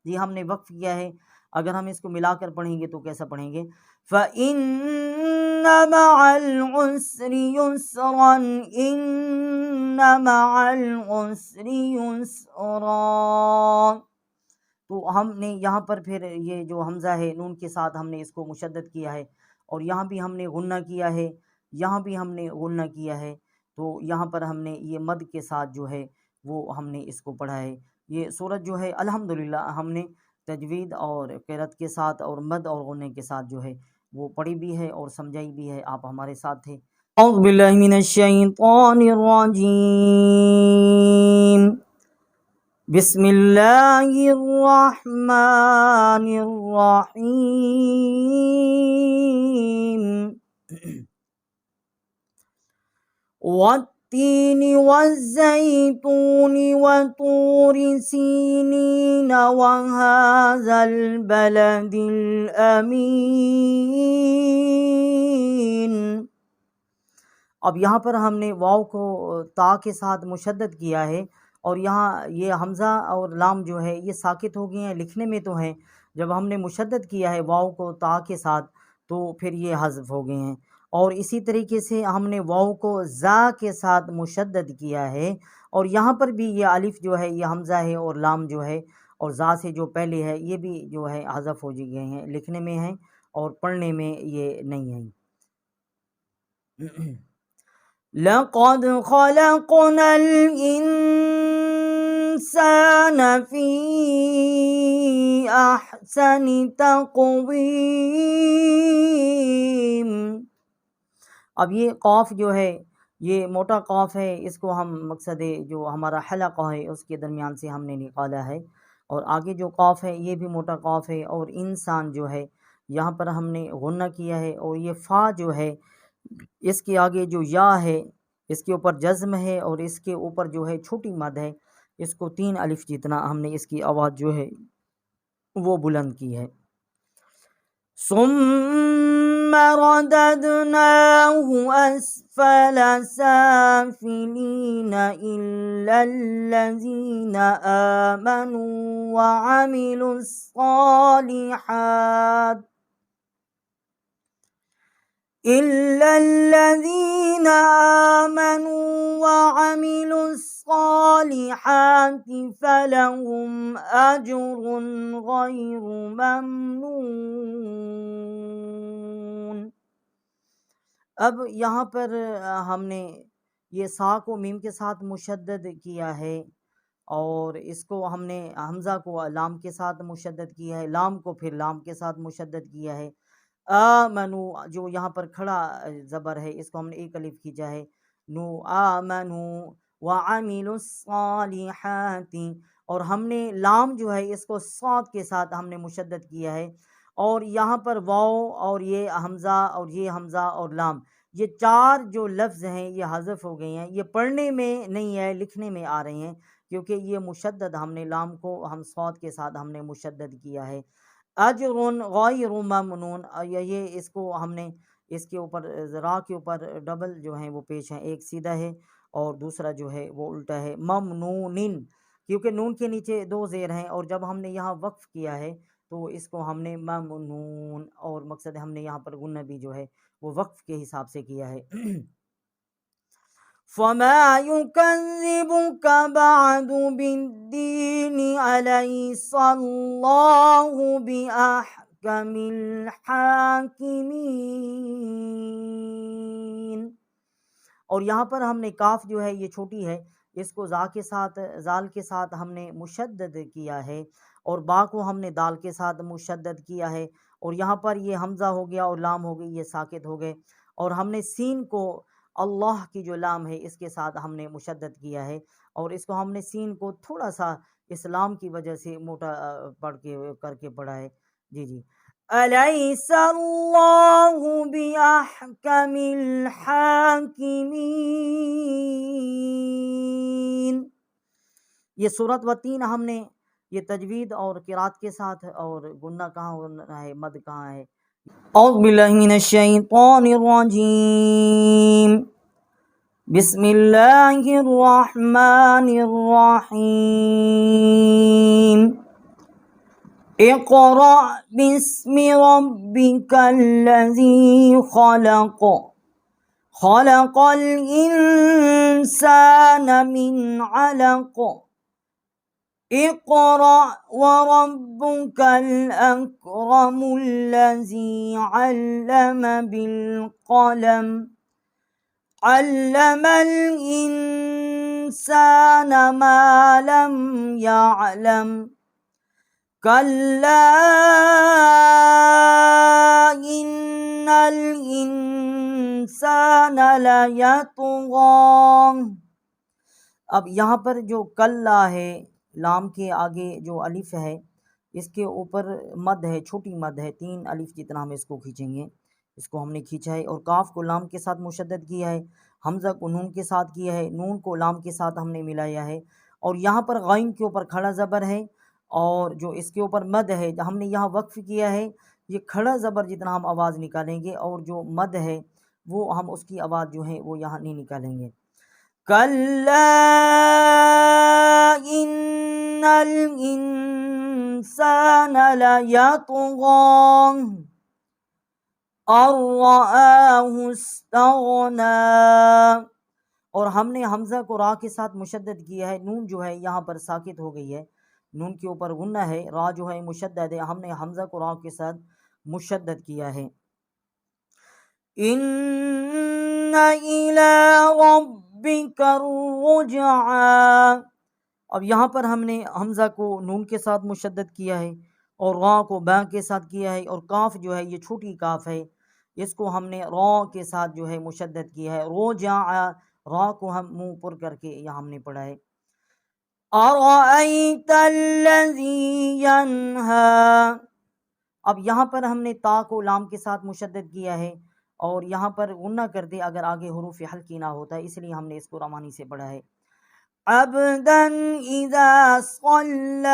جی ہم نے وقف کیا ہے، اگر ہم اس کو ملا کر پڑھیں گے تو کیسا پڑھیں گے؟ فإن مع العسر يسرا إن مع العسر يسرا۔ تو ہم نے یہاں پر پھر یہ جو حمزہ ہے نون کے ساتھ ہم نے اس کو مشدد کیا ہے، اور یہاں بھی ہم نے غنہ کیا ہے، یہاں بھی ہم نے غنہ کیا ہے، تو یہاں پر ہم نے یہ مد کے ساتھ جو ہے وہ ہم نے اس کو پڑھا ہے۔ یہ سورت جو ہے الحمدللہ ہم نے تجوید اور قرأت کے ساتھ اور مد اور غنہ کے ساتھ جو ہے وہ پڑھی بھی ہے اور سمجھائی بھی ہے، آپ ہمارے ساتھ تھے۔ اعوذ باللہ من الشیطان الرجیم، بسم اللہ الرحمن الرحیم، والتین والزیتون وطور سینین وهذا البلد الامین۔ اب یہاں پر ہم نے واو کو تا کے ساتھ مشدد کیا ہے، اور یہاں یہ حمزہ اور لام جو ہے یہ ساکت ہو گئے ہیں، لکھنے میں تو ہیں، جب ہم نے مشدد کیا ہے واو کو تا کے ساتھ تو پھر یہ حذف ہو گئے ہیں، اور اسی طریقے سے ہم نے واو کو زا کے ساتھ مشدد کیا ہے، اور یہاں پر بھی یہ الف جو ہے یہ حمزہ ہے اور لام جو ہے اور زا سے جو پہلے ہے یہ بھی جو ہے حذف ہو گئے ہیں، لکھنے میں ہیں اور پڑھنے میں یہ نہیں ہیں۔ لقد خلقنا الإنسان في أحسن تقويم۔ اب یہ قاف جو ہے یہ موٹا قاف ہے، اس کو ہم مقصد جو ہمارا حلقہ ہے اس کے درمیان سے ہم نے نکالا ہے، اور آگے جو قاف ہے یہ بھی موٹا قاف ہے، اور انسان جو ہے یہاں پر ہم نے غنہ کیا ہے، اور یہ فا جو ہے اس کے آگے جو یا ہے اس کے اوپر جزم ہے اور اس کے اوپر جو ہے چھوٹی مد ہے، اس کو 3 الف جتنا ہم نے اس کی آواز جو ہے وہ بلند کی ہے۔ ثم رددناه اسفل سافلين إلا الذين آمنوا وعملوا الصالحات إلا الذين آمنوا وعملوا الصالحات فلهم أجر غير ممنون۔ اب یہاں پر ہم نے یہ سا کو میم کے ساتھ مشدد کیا ہے، اور اس کو ہم نے حمزہ کو لام کے ساتھ مشدد کیا ہے، لام کو پھر لام کے ساتھ مشدد کیا ہے، آمنو جو یہاں پر کھڑا زبر ہے اس کو ہم نے ایک الف کھینچا ہے، نو آمنو وعملوا الصالحات، اور ہم نے لام جو ہے اس کو صاد کے ساتھ ہم نے مشدد کیا ہے، اور یہاں پر واو اور یہ حمزہ اور یہ حمزہ اور لام، یہ چار جو لفظ ہیں یہ حذف ہو گئے ہیں، یہ پڑھنے میں نہیں ہے لکھنے میں آ رہے ہیں، کیونکہ یہ مشدد ہم نے لام کو ہم صاد کے ساتھ ہم نے مشدد کیا ہے۔ اجر غیر ممنون، یہ اس کو ہم نے اس کے اوپر را کے اوپر ڈبل جو ہیں وہ پیش ہیں، ایک سیدھا ہے اور دوسرا جو ہے وہ الٹا ہے، ممنون، کیونکہ نون کے نیچے دو زیر ہیں، اور جب ہم نے یہاں وقف کیا ہے تو اس کو ہم نے ممنون، اور مقصد ہم نے یہاں پر غنہ بھی جو ہے وہ وقف کے حساب سے کیا ہے۔ فما يكذبك بعد بالدين أليس الله بأحكم الحاكمين، اور یہاں پر ہم نے کاف جو ہے یہ چھوٹی ہے، اس کو زال کے ساتھ ہم نے مشدد کیا ہے، اور با کو ہم نے دال کے ساتھ مشدد کیا ہے، اور یہاں پر یہ حمزہ ہو گیا اور لام ہو گئی، یہ ساکت ہو گئے، اور ہم نے سین کو اللہ کی جو لام ہے اس کے ساتھ ہم نے مشدد کیا ہے، اور اس کو ہم نے سین کو تھوڑا سا اسلام کی وجہ سے موٹا کر کے پڑھا ہے۔ جی جی، الیس اللہ بأحکم الحاکمین، یہ صورت و تین ہم نے یہ تجوید اور قرات کے ساتھ، اور گنہ کہاں ہونا ہے، مد کہاں ہے۔ اعوذ باللہ من الشیطان الرجیم، بسم اللہ الرحمن الرحیم، اقرأ باسم ربک الذی خلق، خلق الانسان من علق، اقرأ وربك الأكرم الذي علم بالقلم، علم الإنسان ما لم يعلم، كلا إن الإنسان ليطغى۔ اب یہاں پر جو کلا ہے، لام کے آگے جو الف ہے اس کے اوپر مد ہے، چھوٹی مد ہے، 3 الف جتنا ہم اس کو کھینچیں گے، اس کو ہم نے کھینچا ہے، اور کاف کو لام کے ساتھ مشدد کیا ہے، حمزہ کو نون کے ساتھ کیا ہے، نون کو لام کے ساتھ ہم نے ملایا ہے، اور یہاں پر غین کے اوپر کھڑا زبر ہے، اور جو اس کے اوپر مد ہے ہم نے یہاں وقف کیا ہے، یہ کھڑا زبر جتنا ہم آواز نکالیں گے، اور جو مد ہے وہ ہم اس کی آواز جو ہے وہ یہاں نہیں نکالیں گے۔ کلا ان الانسان لیطغی ان رآہ استغنی، اور ہم نے حمزہ کو را کے ساتھ مشدد کیا ہے، نون جو ہے یہاں پر ساکت ہو گئی ہے، نون کے اوپر غنہ ہے، را جو ہے مشدد ہے، ہم نے حمزہ کو را کے ساتھ مشدد کیا ہے۔ ان الی ربک الرجعی، اب یہاں پر ہم نے حمزہ کو نون کے ساتھ مشدد کیا ہے، اور را کو با کے ساتھ کیا ہے، اور کاف جو ہے یہ چھوٹی کاف ہے، اس کو ہم نے را کے ساتھ جو ہے مشدد کیا ہے، رجع، را کو ہم منہ پر کر کے یہاں ہم نے پڑھا ہے۔ ارأیت الذی ینہی، اب یہاں پر ہم نے تا کو لام کے ساتھ مشدد کیا ہے، اور یہاں پر غنہ کر دے اگر آگے حروف حلقی نہ ہوتا ہے، اس لیے ہم نے اس کو روانی سے پڑھا ہے۔ عبدا اذا صلی،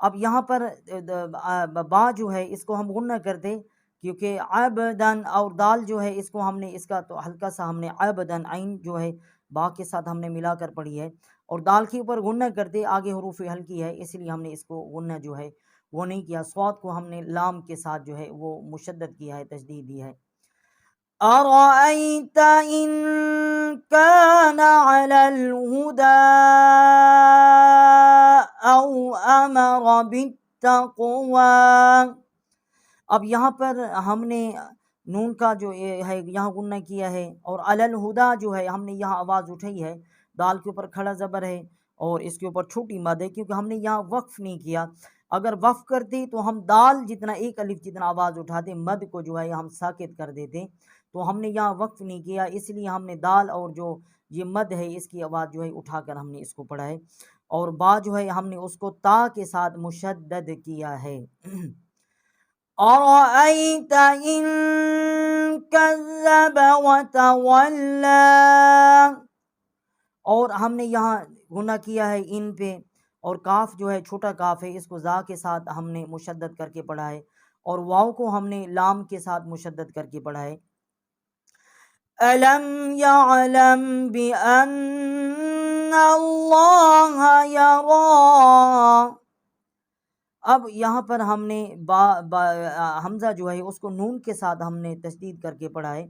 اب یہاں پر با جو ہے اس کو ہم غنہ کر دیں، کیونکہ عبدن، اور دال جو ہے اس کو ہم نے اس کا تو ہلکا سا ہم نے عبدن، عین جو ہے با کے ساتھ ہم نے ملا کر پڑھی ہے، اور دال کے اوپر غنہ کر دے، آگے حروف ہلکی ہے اس لیے ہم نے اس کو غنہ جو ہے وہ نہیں کیا، صاد کو ہم نے لام کے ساتھ جو ہے وہ مشدد کیا ہے، تشدید دی ہے۔ ارأیت ان کان علی الہدی او امر بالتقوی، اب یہاں پر ہم نے نون کا جو ہے یہاں غنہ کیا ہے، اور علی الہدی جو ہے ہم نے یہاں آواز اٹھائی ہے، دال کے اوپر کھڑا زبر ہے، اور اس کے اوپر چھوٹی مد ہے، کیونکہ ہم نے یہاں وقف نہیں کیا، اگر وقف کرتے تو ہم دال جتنا ایک الف جتنا آواز اٹھاتے، مد کو جو ہے ہم ساکت کر دیتے، تو ہم نے یہاں وقف نہیں کیا، اس لیے ہم نے دال اور جو یہ مد ہے اس کی آواز جو ہے اٹھا کر ہم نے اس کو پڑھا ہے، اور با جو ہے ہم نے اس کو تا کے ساتھ مشدد کیا ہے۔ أَرَأَيْتَ إِن كَذَّبَ وَتَوَلَّى، اور ہم نے یہاں گناہ کیا ہے ان پہ، اور کاف جو ہے چھوٹا کاف ہے اس کو زا کے ساتھ ہم نے مشدد کر کے پڑھا ہے، اور واو کو ہم نے لام کے ساتھ مشدد کر کے پڑھا ہے۔ أَلَمْ يَعْلَمْ بِأَنَّ اللَّهَ يَرَى، اب یہاں پر ہم نے حمزہ جو ہے اس کو نون کے ساتھ ہم نے تشدید کر کے پڑھا ہے،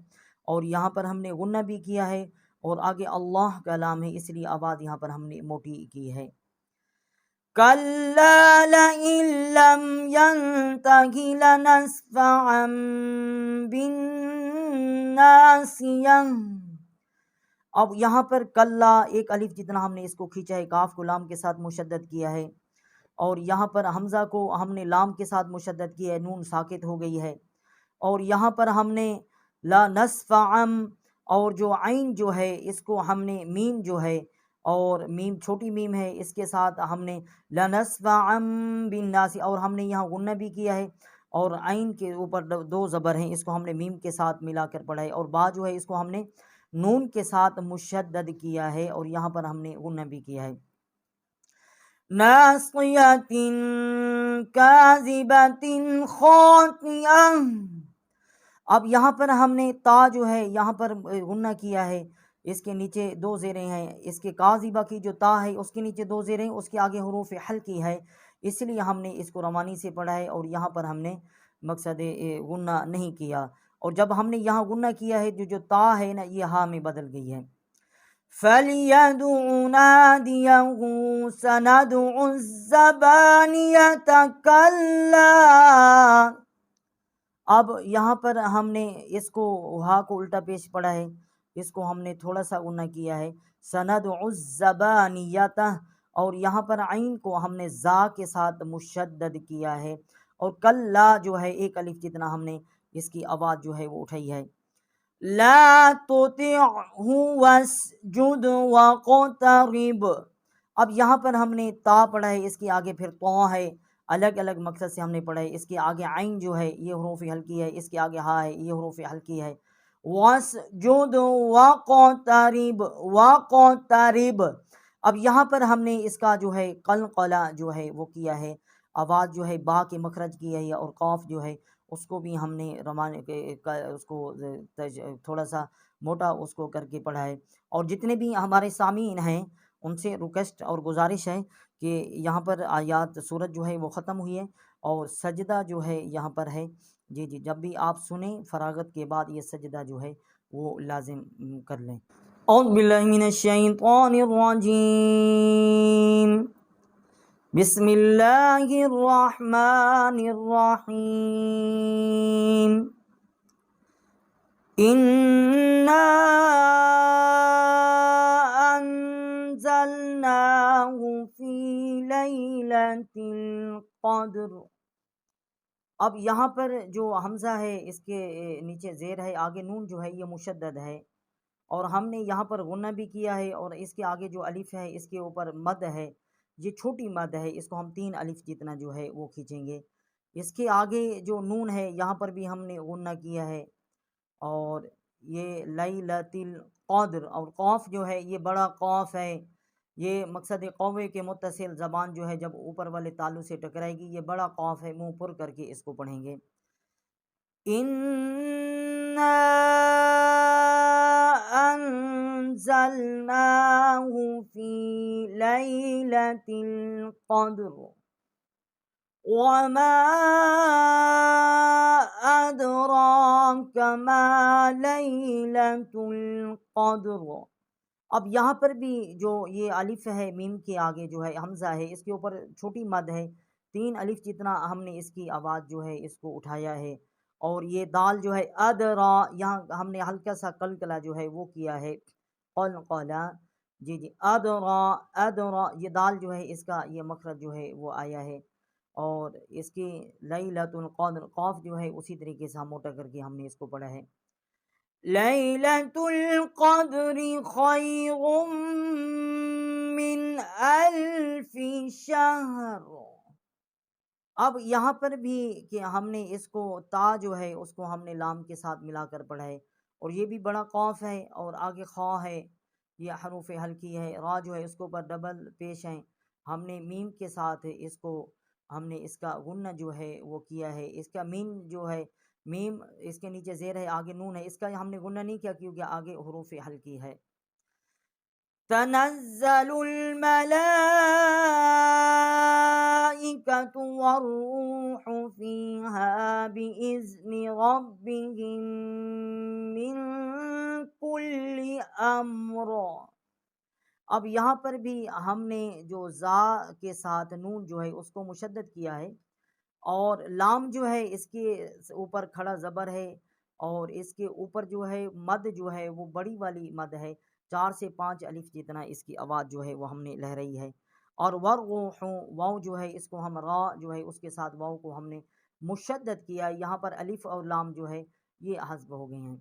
اور یہاں پر ہم نے غنہ بھی کیا ہے، اور آگے اللہ کا نام ہے اس لیے آواز یہاں پر ہم نے موٹی کی ہے۔ كَلَّا لَئِن لَّمْ يَنْتَهِ لَنَسْفَعًا بِالنَّاصِيَةِ، اب یہاں پر کلا ایک الف جتنا ہم نے اس کو کھینچا ہے، کاف کو لام کے ساتھ مشدد کیا ہے، اور یہاں پر حمزہ کو ہم نے لام کے ساتھ مشدد کیا ہے، نون ساکت ہو گئی ہے، اور یہاں پر ہم نے لا نسفعم، اور جو عین جو ہے اس کو ہم نے میم جو ہے، اور میم چھوٹی میم ہے اس کے ساتھ ہم نے لا نسفعم بالناس، اور ہم نے یہاں غنہ بھی کیا ہے، اور عین کے اوپر دو زبر ہیں اس کو ہم نے میم کے ساتھ ملا کر پڑھا ہے، اور با جو ہے اس کو ہم نے نون کے ساتھ مشدد کیا ہے، اور یہاں پر ہم نے غنہ بھی کیا ہے۔ ناصیۃ کاذبۃ خاطئۃ، اب یہاں پر ہم نے تا جو ہے یہاں پر غنہ کیا ہے، اس کے نیچے دو زیریں ہیں، اس کے کاذبہ کی جو تا ہے اس کے نیچے دو زیریں، اس کے آگے حروف حلقی ہے، اس لیے ہم نے اس کو روانی سے پڑھا ہے، اور یہاں پر ہم نے مقصد غنہ نہیں کیا، اور جب ہم نے یہاں غنہ کیا ہے جو تا ہے نا یہ ہا میں بدل گئی ہے۔ فَلْيَدْعُ نَادِيَهُ سَنَدْعُ الزَّبَانِيَةَ كَلَّا، اب یہاں پر ہم نے اس کو ہا کو الٹا پیش پڑھا ہے، اس کو ہم نے تھوڑا سا غنہ کیا ہے، سَنَدْعُ الزَّبَانِيَةَ، اور یہاں پر عین کو ہم نے زا کے ساتھ مشدد کیا ہے، اور کلا جو ہے ایک الف جتنا ہم نے اس کی آواز جو ہے وہ اٹھائی ہے۔ لا تطعه واسجد واقترب، اب یہاں پر ہم نے تا پڑھا ہے، اس کے آگے پھر تو ہے، الگ الگ مقصد سے ہم نے پڑھا ہے، اس کے آگے عین جو ہے یہ حروف ہلکی ہے، اس کے آگے ہا ہے یہ حروف ہلکی ہے۔ واسجد واقترب، واقترب، اب یہاں پر ہم نے اس کا جو ہے قلقلہ جو ہے وہ کیا ہے، آواز جو ہے با کے مخرج کی ہے، اور قاف جو ہے اس کو بھی ہم نے اس کو تھوڑا سا موٹا اس کو کر کے پڑھا ہے، اور جتنے بھی ہمارے سامعین ہیں ان سے ریکویسٹ اور گزارش ہے کہ یہاں پر آیات سورت جو ہے وہ ختم ہوئی ہے، اور سجدہ جو ہے یہاں پر ہے، جی جب بھی آپ سنیں فراغت کے بعد یہ سجدہ جو ہے وہ لازم کر لیں۔ اعوذ باللہ من الشیطان الرجیم، بسم اللہ الرحمن الرحیم، انا انزلناہ فی لیلۃ القدر، اب یہاں پر جو حمزہ ہے اس کے نیچے زیر ہے، آگے نون جو ہے یہ مشدد ہے، اور ہم نے یہاں پر غنہ بھی کیا ہے، اور اس کے آگے جو الف ہے اس کے اوپر مد ہے، یہ چھوٹی مد ہے، اس کو ہم 3 الف جتنا جو ہے وہ کھینچیں گے۔ اس کے آگے جو نون ہے یہاں پر بھی ہم نے غنہ کیا ہے، اور یہ لیلۃ القدر، اور قاف جو ہے یہ بڑا قاف ہے، یہ مقصد قوے کے متصل زبان جو ہے جب اوپر والے تالو سے ٹکرائے گی یہ بڑا قاف ہے، منہ پر کر کے اس کو پڑھیں گے۔ اِنَّا انزلناہ فی لیلۃ القدر وما ادراک ما لیلۃ القدر، اب یہاں پر بھی جو یہ الف ہے میم کے آگے جو ہے حمزہ ہے اس کے اوپر چھوٹی مد ہے، 3 الف جتنا ہم نے اس کی آواز جو ہے اس کو اٹھایا ہے، اور یہ دال جو ہے ادرا، یہاں ہم نے ہلکا سا قلقلہ جو ہے وہ کیا ہے، قلقلہ، جی ادرا ادرا، یہ دال جو ہے اس کا یہ مخرج جو ہے وہ آیا ہے، اور اس کی لیلۃ القدر قاف جو ہے اسی طریقے سے ہم موٹا کر کے ہم نے اس کو پڑھا ہے، لیلۃ القدر خیر من الف شہر۔ اب یہاں پر بھی کہ ہم نے اس کو تا جو ہے اس کو ہم نے لام کے ساتھ ملا کر پڑھا ہے، اور یہ بھی بڑا قاف ہے، اور آگے خا ہے، یہ حروف ہلکی ہے، را جو ہے اس کے اوپر ڈبل پیش ہیں، ہم نے میم کے ساتھ اس کو ہم نے اس کا غنہ جو ہے وہ کیا ہے، اس کا میم جو ہے میم اس کے نیچے زیر ہے، آگے نون ہے، اس کا ہم نے غنہ نہیں کیا کیونکہ آگے حروف ہلکی ہے۔ تنزل الملائكة والروح فيها بإذن ربهم من كل أمر۔ اب یہاں پر بھی ہم نے جو زا کے ساتھ نون جو ہے اس کو مشدد کیا ہے، اور لام جو ہے اس کے اوپر کھڑا زبر ہے، اور اس کے اوپر جو ہے مد جو ہے وہ بڑی والی مد ہے، 4 سے 5 الف جتنا اس کی آواز جو ہے وہ ہم نے لہرائی ہے، اور ورغوح واو جو ہے اس کو ہم را جو ہے اس کے ساتھ واو کو ہم نے مشدد کیا، یہاں پر الف اور لام جو ہے یہ حذف ہو گئے ہیں،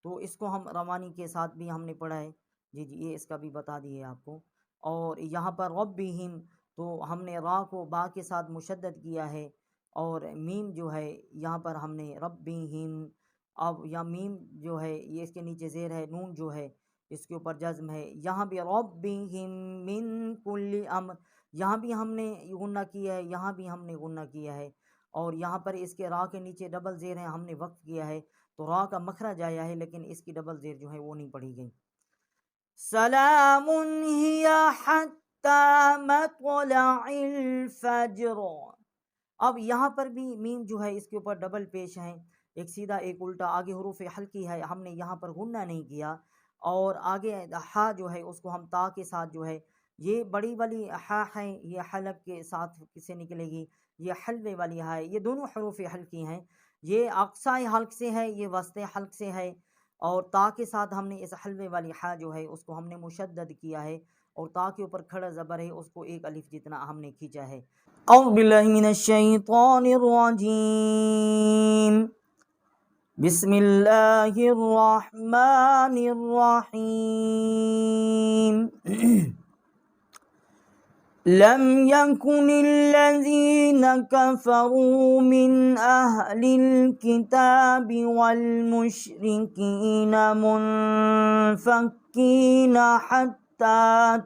تو اس کو ہم روانی کے ساتھ بھی ہم نے پڑھا ہے، جی یہ اس کا بھی بتا دیے آپ کو۔ اور یہاں پر ربہم تو ہم نے را کو با کے ساتھ مشدد کیا ہے، اور میم جو ہے یہاں پر ہم نے ربہم، اب یا میم جو ہے یہ اس کے نیچے زیر ہے، نون جو ہے اس کے اوپر جزم ہے، یہاں بھی ربہم من کل امر، یہاں بھی ہم نے غنہ کیا ہے، یہاں بھی ہم نے غنہ کیا ہے، اور یہاں پر اس کے را کے نیچے ڈبل زیر ہے، ہم نے وقف کیا ہے، تو را کا مخرج آیا ہے لیکن اس کی ڈبل زیر جو ہے وہ نہیں پڑھی گئی۔ سلام ہی حتی مطلع الفجر۔ اب یہاں پر بھی میم جو ہے اس کے اوپر ڈبل پیش ہیں، ایک سیدھا ایک الٹا، آگے حروف ہلکی ہے، ہم نے یہاں پر غنہ نہیں کیا، اور آگے ہا جو ہے اس کو ہم تا کے ساتھ جو ہے یہ بڑی والی ہا ہے، یہ حلق کے ساتھ سے نکلے گی، یہ حلوے والی ہا ہے، یہ دونوں حروف ہلکی ہیں، یہ اقصی حلق سے ہے، یہ وسط حلق سے ہے، اور تا کے ساتھ ہم نے اس حلوے والی ہا جو ہے اس کو ہم نے مشدد کیا ہے، اور تا کے اوپر کھڑا زبر ہے اس کو ایک الف جتنا ہم نے کھینچا ہے۔ اعوذ باللہ من الشیطان الرجیم، بسم اللہ الرحمن الرحیم۔ لم يكن الذين كفروا من أهل الكتاب والمشركين منفكين حتى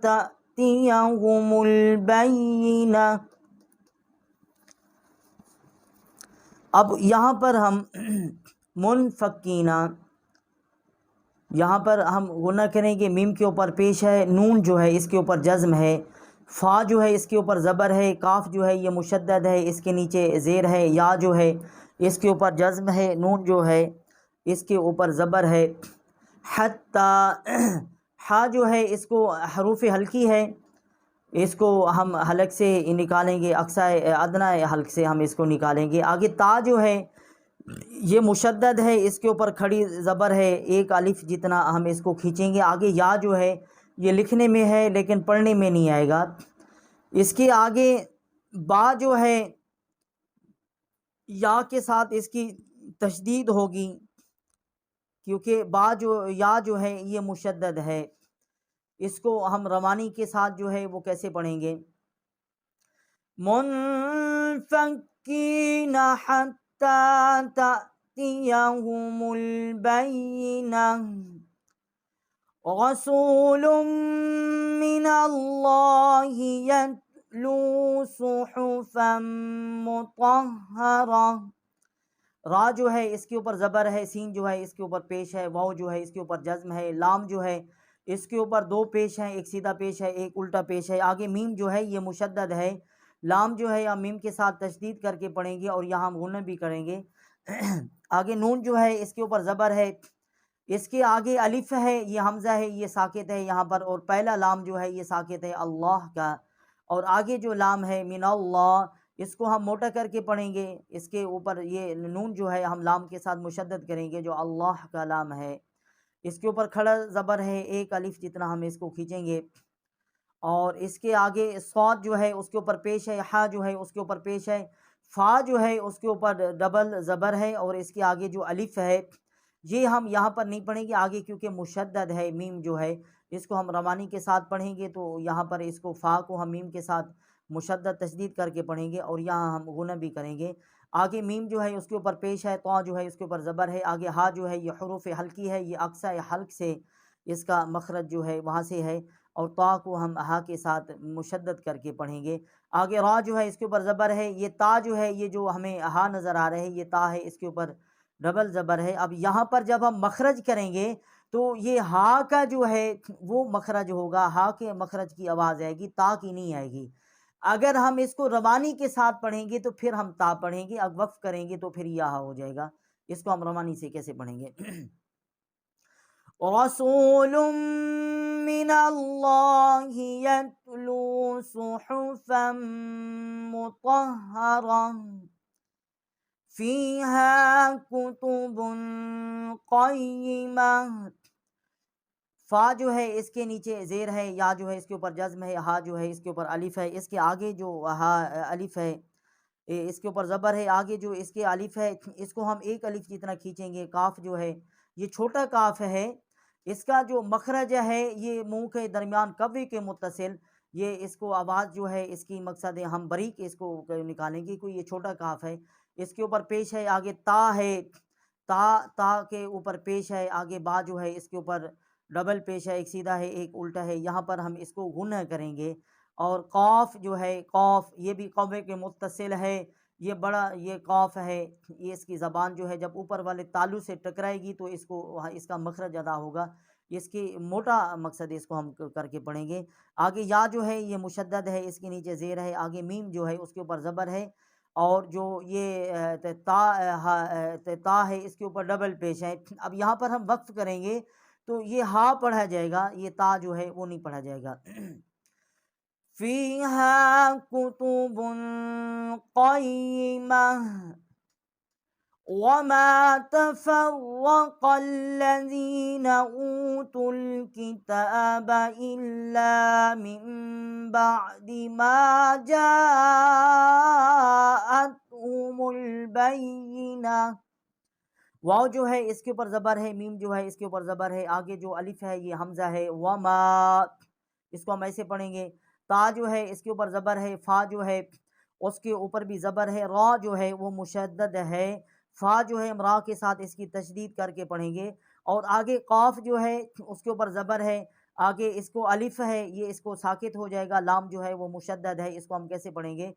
تأتيهم البينة۔ اب یہاں پر ہم منفکینہ، یہاں پر ہم غنہ کریں گے، میم کے اوپر پیش ہے، نون جو ہے اس کے اوپر جزم ہے، فا جو ہے اس کے اوپر زبر ہے، کاف جو ہے یہ مشدد ہے، اس کے نیچے زیر ہے، یا جو ہے اس کے اوپر جزم ہے، نون جو ہے اس کے اوپر زبر ہے، حتی ہا جو ہے اس کو حروف ہلکی ہے، اس کو ہم حلق سے نکالیں گے، اقصی ادنی حلق سے ہم اس کو نکالیں گے، آگے تا جو ہے یہ مشدد ہے، اس کے اوپر کھڑی زبر ہے، ایک الف جتنا ہم اس کو کھینچیں گے، آگے یا جو ہے یہ لکھنے میں ہے لیکن پڑھنے میں نہیں آئے گا، اس کے آگے با جو ہے یا کے ساتھ اس کی تشدید ہوگی، کیونکہ با جو یا جو ہے یہ مشدد ہے، اس کو ہم روانی کے ساتھ جو ہے وہ کیسے پڑھیں گے، منفکین حتی تأتیہم البینہ، رسول من اللہ یتلو صحفا مطہرہ، را جو ہے اس کے اوپر زبر ہے، سین جو ہے اس کے اوپر پیش ہے، واو جو ہے اس کے اوپر جزم ہے، لام جو ہے اس کے اوپر دو پیش ہیں، ایک سیدھا پیش ہے ایک الٹا پیش ہے، آگے میم جو ہے یہ مشدد ہے، لام جو ہے یا میم کے ساتھ تشدید کر کے پڑھیں گے، اور یہاں ہم غنہ بھی کریں گے، آگے نون جو ہے اس کے اوپر زبر ہے، اس کے آگے الف ہے، یہ حمزہ ہے یہ ساکت ہے یہاں پر، اور پہلا لام جو ہے یہ ساکت ہے اللہ کا، اور آگے جو لام ہے من اللہ اس کو ہم موٹا کر کے پڑھیں گے، اس کے اوپر یہ نون جو ہے ہم لام کے ساتھ مشدد کریں گے جو اللہ کا لام ہے، اس کے اوپر کھڑا زبر ہے، ایک الف جتنا ہم اس کو کھینچیں گے، اور اس کے آگے صاد جو ہے اس کے اوپر پیش ہے، ہا جو ہے اس کے اوپر پیش ہے، فا جو ہے اس کے اوپر ڈبل زبر ہے، اور اس کے آگے جو الف ہے یہ ہم یہاں پر نہیں پڑھیں گے آگے، کیونکہ مشدد ہے میم جو ہے، اس کو ہم روانی کے ساتھ پڑھیں گے، تو یہاں پر اس کو فا کو ہم میم کے ساتھ مشدد تشدید کر کے پڑھیں گے، اور یہاں ہم غنہ بھی کریں گے۔ آگے میم جو ہے اس کے اوپر پیش ہے، تو جو ہے اس کے اوپر زبر ہے، آگے ہا جو ہے یہ حروف حلقی ہے، یہ اقصی حلق سے اس کا مخرج جو ہے وہاں سے ہے، اور تا کو ہم ہا کے ساتھ مشدد کر کے پڑھیں گے۔ آگے را جو ہے اس کے اوپر زبر ہے، یہ تا جو ہے یہ جو ہمیں ہا نظر آ رہے ہیں یہ تا ہے، اس کے اوپر ڈبل زبر ہے۔ اب یہاں پر جب ہم مخرج کریں گے تو یہ ہا کا جو ہے وہ مخرج ہوگا، ہا کے مخرج کی آواز آئے گی، تا کی نہیں آئے گی۔ اگر ہم اس کو روانی کے ساتھ پڑھیں گے تو پھر ہم تا پڑھیں گے، اب وقف کریں گے تو پھر یہ ہا ہو جائے گا۔ اس کو ہم روانی سے کیسے پڑھیں گے؟ رسول من اللہ یتلو صحفا مطہرا فیہا کتب قیمہ۔ فا جو ہے اس کے نیچے زیر ہے، یا جو ہے اس کے اوپر جزم ہے، ہا جو ہے اس کے اوپر الف ہے، اس کے آگے جو ہا الف ہے اس کے اوپر زبر ہے، آگے جو اس کے الف ہے اس کو ہم ایک الف جتنا کھینچیں گے۔ کاف جو ہے یہ چھوٹا کاف ہے، اس کا جو مخرج ہے یہ منہ کے درمیان کوے کے متصل، یہ اس کو آواز جو ہے اس کی مقصد ہے ہم باریک اس کو نکالیں گے، کوئی یہ چھوٹا کاف ہے، اس کے اوپر پیش ہے، آگے تا ہے، تا کے اوپر پیش ہے، آگے با جو ہے اس کے اوپر ڈبل پیش ہے، ایک سیدھا ہے ایک الٹا ہے، یہاں پر ہم اس کو غنہ کریں گے۔ اور قاف جو ہے قاف یہ بھی قوے کے متصل ہے، یہ بڑا یہ قاف ہے، یہ اس کی زبان جو ہے جب اوپر والے تالو سے ٹکرائے گی تو اس کو اس کا مخرج ادا ہوگا، اس کی موٹا مقصد اس کو ہم کر کے پڑھیں گے۔ آگے یا جو ہے یہ مشدد ہے، اس کے نیچے زیر ہے، آگے میم جو ہے اس کے اوپر زبر ہے، اور جو یہ تا ہے اس کے اوپر ڈبل پیش ہے۔ اب یہاں پر ہم وقف کریں گے تو یہ ہا پڑھا جائے گا، یہ تا جو ہے وہ نہیں پڑھا جائے گا۔ فیہا کتب قیمہ وما تفرق الذین اوتوا الکتاب الا من بعد ما جاءتهم البینہ۔ واو جو ہے اس کے اوپر زبر ہے، میم جو ہے اس کے اوپر زبر ہے، آگے جو الف ہے یہ حمزہ ہے، وما اس کو ہم ایسے پڑھیں گے۔ تا جو ہے اس کے اوپر زبر ہے، فا جو ہے اس کے اوپر بھی زبر ہے، را جو ہے وہ مشدد ہے، فا جو ہے ہم را کے ساتھ اس کی تشدید کر کے پڑھیں گے، اور آگے قاف جو ہے اس کے اوپر زبر ہے، آگے اس کو الف ہے یہ اس کو ساکت ہو جائے گا، لام جو ہے وہ مشدد ہے، اس کو ہم کیسے پڑھیں گے؟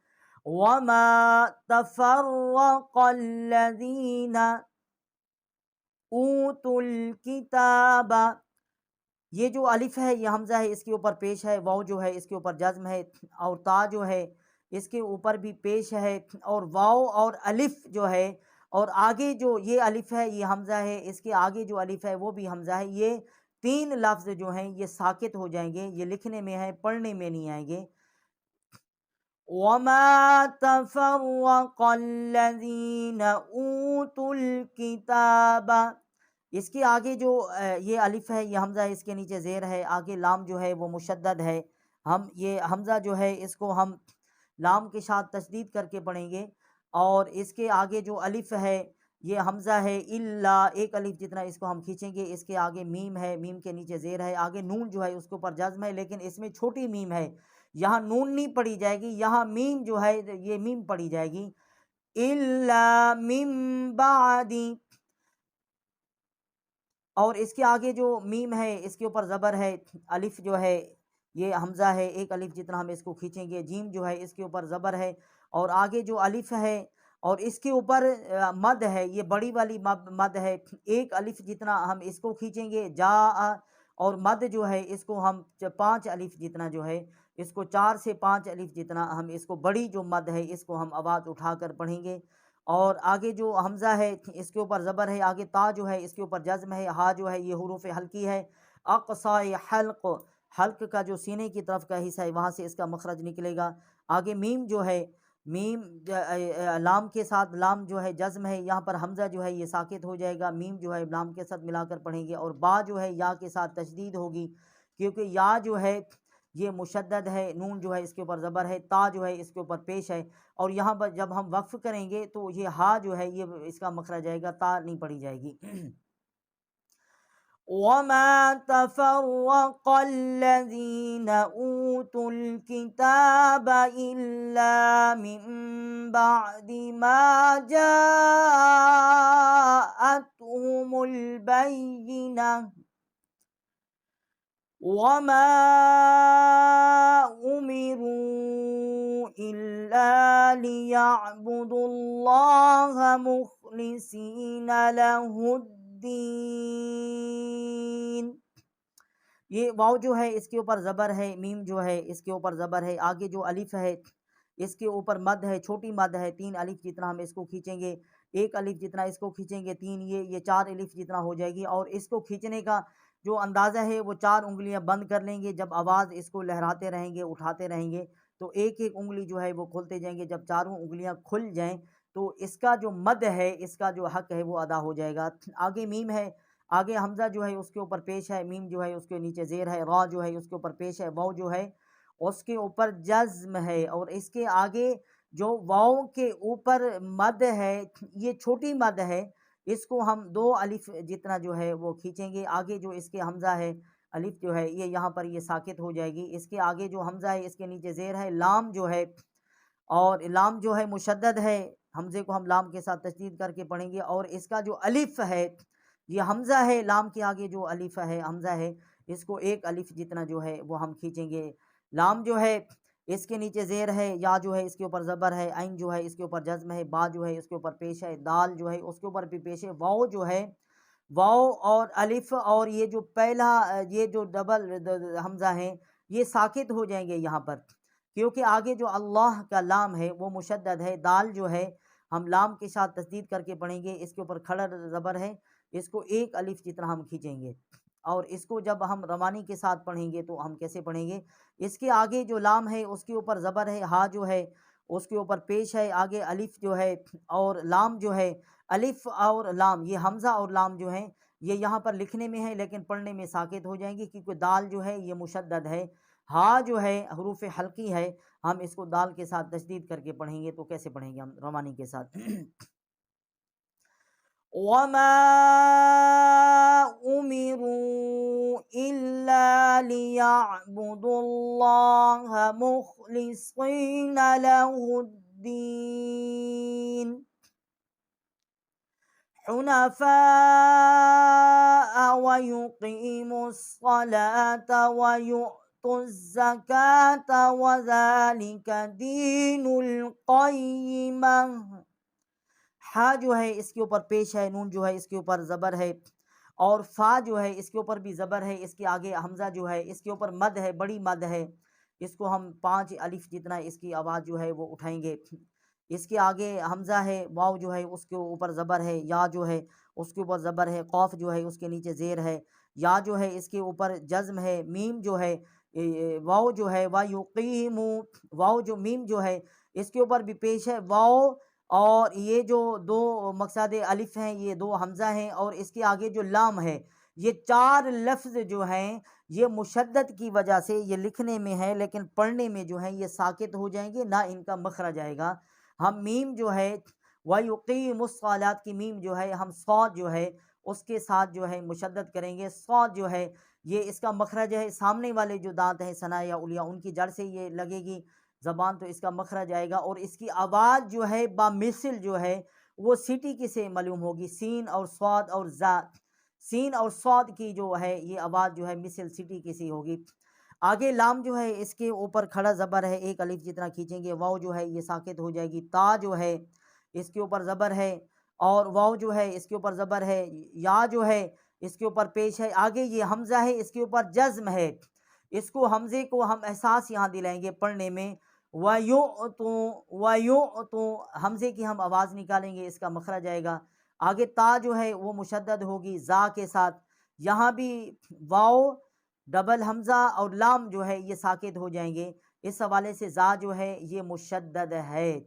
وما تفرق الذین اوت الکتاب، یہ جو الف ہے یہ حمزہ ہے اس کے اوپر پیش ہے، واو جو ہے اس کے اوپر جزم ہے، اور تا جو ہے اس کے اوپر بھی پیش ہے، اور واو اور الف جو ہے، اور آگے جو یہ الف ہے یہ حمزہ ہے، اس کے آگے جو الف ہے وہ بھی حمزہ ہے، یہ تین لفظ جو ہیں یہ ساکت ہو جائیں گے، یہ لکھنے میں ہے پڑھنے میں نہیں آئیں گے۔ وما تفرق الذین اوتوا الکتاب، اس کے آگے جو یہ الف ہے یہ حمزہ ہے، اس کے نیچے زیر ہے، آگے لام جو ہے وہ مشدد ہے، ہم یہ حمزہ جو ہے اس کو ہم لام کے ساتھ تشدید کر کے پڑھیں گے، اور اس کے آگے جو الف ہے یہ حمزہ ہے، الا ایک الف جتنا اس کو ہم کھینچیں گے، اس کے آگے میم ہے، میم کے نیچے زیر ہے، آگے نون جو ہے اس کے اوپر جزم ہے، لیکن اس میں چھوٹی میم ہے، یہاں نون نہیں پڑھی جائے گی، یہاں میم جو ہے یہ میم پڑھی جائے گی، الا من بعد، اور اس کے آگے جو میم ہے اس کے اوپر زبر ہے، الف جو ہے یہ حمزہ ہے، ایک الف جتنا ہم اس کو کھینچیں گے، جیم جو ہے اس کے اوپر زبر ہے، اور آگے جو الف ہے اور اس کے اوپر مد ہے، یہ بڑی والی مد ہے، ایک الف جتنا ہم اس کو کھینچیں گے، جا، اور مد جو ہے اس کو ہم پانچ الف جتنا جو ہے اس کو 4 سے 5 الف جتنا ہم اس کو بڑی جو مد ہے اس کو ہم آواز اٹھا کر پڑھیں گے، اور آگے جو حمزہ ہے اس کے اوپر زبر ہے، آگے تا جو ہے اس کے اوپر جزم ہے، ہا جو ہے یہ حروف حلقی ہے، اقصی حلق، حلق کا جو سینے کی طرف کا حصہ ہے وہاں سے اس کا مخرج نکلے گا، آگے میم جو ہے میم لام کے ساتھ، لام جو ہے جزم ہے، یہاں پر حمزہ جو ہے یہ ساکت ہو جائے گا، میم جو ہے لام کے ساتھ ملا کر پڑھیں گے، اور با جو ہے یا کے ساتھ تشدید ہوگی، کیونکہ یا جو ہے یہ مشدد ہے، نون جو ہے اس کے اوپر زبر ہے، تا جو ہے اس کے اوپر پیش ہے، اور یہاں پر جب ہم وقف کریں گے تو یہ ہا جو ہے یہ اس کا مخرج جائے گا، تا نہیں پڑھی جائے گی۔ وَمَا تَفَرَّقَ الَّذِينَ أُوتُوا الْكِتَابَ إِلَّا مِن بَعْدِ مَا جَاءَتْهُمُ الْبَيِّنَةُ وَمَا أُمِرُوا إِلَّا لِيَعْبُدُوا اللَّهَ مُخْلِصِينَ لَهُ الدِّينَ۔ یہ واو جو ہے اس کے اوپر زبر ہے، میم جو ہے اس کے اوپر زبر ہے، آگے جو الف ہے اس کے اوپر مد ہے، چھوٹی مد ہے، 3 الف جتنا ہم اس کو کھینچیں گے، 1 الف جتنا اس کو کھینچیں گے، 3 یہ 4 الف جتنا ہو جائے گی، اور اس کو کھینچنے کا جو اندازہ ہے وہ 4 انگلیاں بند کر لیں گے، جب آواز اس کو لہراتے رہیں گے، اٹھاتے رہیں گے تو ایک ایک انگلی جو ہے وہ کھولتے جائیں گے، جب چاروں انگلیاں کھل جائیں تو اس کا جو مد ہے، اس کا جو حق ہے وہ ادا ہو جائے گا۔ آگے میم ہے، آگے حمزہ جو ہے اس کے اوپر پیش ہے، میم جو ہے اس کے نیچے زیر ہے، را جو ہے اس کے اوپر پیش ہے، واو جو ہے اس کے اوپر جزم ہے، اور اس کے آگے جو واو کے اوپر مد ہے یہ چھوٹی مد ہے، اس کو ہم 2 الف جتنا جو ہے وہ کھینچیں گے، آگے جو اس کے حمزہ ہے الف جو ہے یہ یہاں پر یہ ساکت ہو جائے گی، اس کے آگے جو حمزہ ہے اس کے نیچے زیر ہے، لام جو ہے، اور لام جو ہے مشدد ہے، حمزے کو ہم لام کے ساتھ تشدید کر کے پڑھیں گے، اور اس کا جو الف ہے یہ حمزہ ہے، لام کے آگے جو الف ہے حمزہ ہے اس کو 1 الف جتنا جو ہے وہ ہم کھینچیں گے، لام جو ہے اس کے نیچے زیر ہے، یا جو ہے اس کے اوپر زبر ہے، عین جو ہے اس کے اوپر جزم ہے، با جو ہے اس کے اوپر پیش ہے، دال جو ہے اس کے اوپر بھی پیش ہے، واو جو ہے، واو اور الف اور یہ جو پہلا یہ جو ڈبل حمزہ ہیں یہ ساکت ہو جائیں گے یہاں پر، کیونکہ آگے جو اللہ کا لام ہے وہ مشدد ہے، دال جو ہے ہم لام کے ساتھ تشدید کر کے پڑھیں گے، اس کے اوپر کھڑا زبر ہے، اس کو 1 الف جتنا ہم کھینچیں گے، اور اس کو جب ہم روانی کے ساتھ پڑھیں گے تو ہم کیسے پڑھیں گے، اس کے آگے جو لام ہے اس کے اوپر زبر ہے، ہا جو ہے اس کے اوپر پیش ہے، آگے الف جو ہے، اور لام جو ہے، الف اور لام یہ حمزہ اور لام جو ہیں یہ یہاں پر لکھنے میں ہے لیکن پڑھنے میں ساکت ہو جائیں گی، کیونکہ دال جو ہے یہ مشدد ہے، ہا جو ہے حروف حلقی ہے، ہم اس کو دال کے ساتھ تشدید کر کے پڑھیں گے، تو کیسے پڑھیں گے ہم روانی کے ساتھ؟ وَمَا أُمِرُوا إِلَّا لِيَعْبُدُوا اللَّهَ مُخْلِصِينَ لَهُ الدِّينَ حُنَفَاءَ وَيُقِيمُوا الصَّلَاةَ وَيُؤْتُوا الزَّكَاةَ وَذَلِكَ دِينُ الْقَيِّمَةِ۔ ہا جو ہے اس کے اوپر پیش ہے، نون جو ہے اس کے اوپر زبر ہے، اور فا جو ہے اس کے اوپر بھی زبر ہے، اس کے آگے حمزہ جو ہے اس کے اوپر مد ہے، بڑی مد ہے، اس کو ہم 5 الف جتنا اس کی آواز جو ہے وہ اٹھائیں گے، اس کے آگے حمزہ ہے، واو جو ہے اس کے اوپر زبر ہے، یا جو ہے اس کے اوپر زبر ہے، قوف جو ہے اس کے نیچے زیر ہے، یا جو ہے اس کے اوپر جزم ہے، میم جو ہے واو جو ہے وَيُقِيمُ، واو جو میم جو ہے اس کے اوپر بھی پیش ہے، واو اور یہ جو 2 مقصد الف ہیں یہ 2 حمزہ ہیں، اور اس کے آگے جو لام ہے یہ 4 لفظ جو ہیں یہ مشدد کی وجہ سے یہ لکھنے میں ہے لیکن پڑھنے میں جو ہے یہ ساکت ہو جائیں گے، نہ ان کا مخرج آئے گا۔ ہم میم جو ہے وَيُقِيمُ الصَّلَاةَ کی میم جو ہے ہم صاد جو ہے اس کے ساتھ جو ہے مشدد کریں گے، صاد جو ہے یہ اس کا مخرج ہے، سامنے والے جو دانت ہیں ثنا یا علیا ان کی جڑ سے یہ لگے گی زبان، تو اس کا مخرج آئے گا، اور اس کی آواز جو ہے بامثل جو ہے وہ سیٹی کی سے معلوم ہوگی، سین اور صاد اور زا، سین اور صاد کی جو ہے یہ آواز جو ہے مثل سیٹی کی سی ہوگی۔ آگے لام جو ہے اس کے اوپر کھڑا زبر ہے، 1 الف جتنا کھینچیں گے، واو جو ہے یہ ساکت ہو جائے گی، تا جو ہے اس کے اوپر زبر ہے، اور واو جو ہے اس کے اوپر زبر ہے، یا جو ہے اس کے اوپر پیش ہے، آگے یہ حمزہ ہے اس کے اوپر جزم ہے، اس کو حمزے کو ہم احساس یہاں دلائیں گے پڑھنے میں، وَيُؤْتُوا حمزے کی ہم آواز نکالیں گے، اس کا مخرج آئے گا، آگے تا جو ہے وہ مشدد ہوگی زا کے ساتھ، یہاں بھی واو ڈبل حمزہ اور لام جو ہے یہ ساکت ہو جائیں گے، اس حوالے سے زا جو ہے یہ مشدد ہے،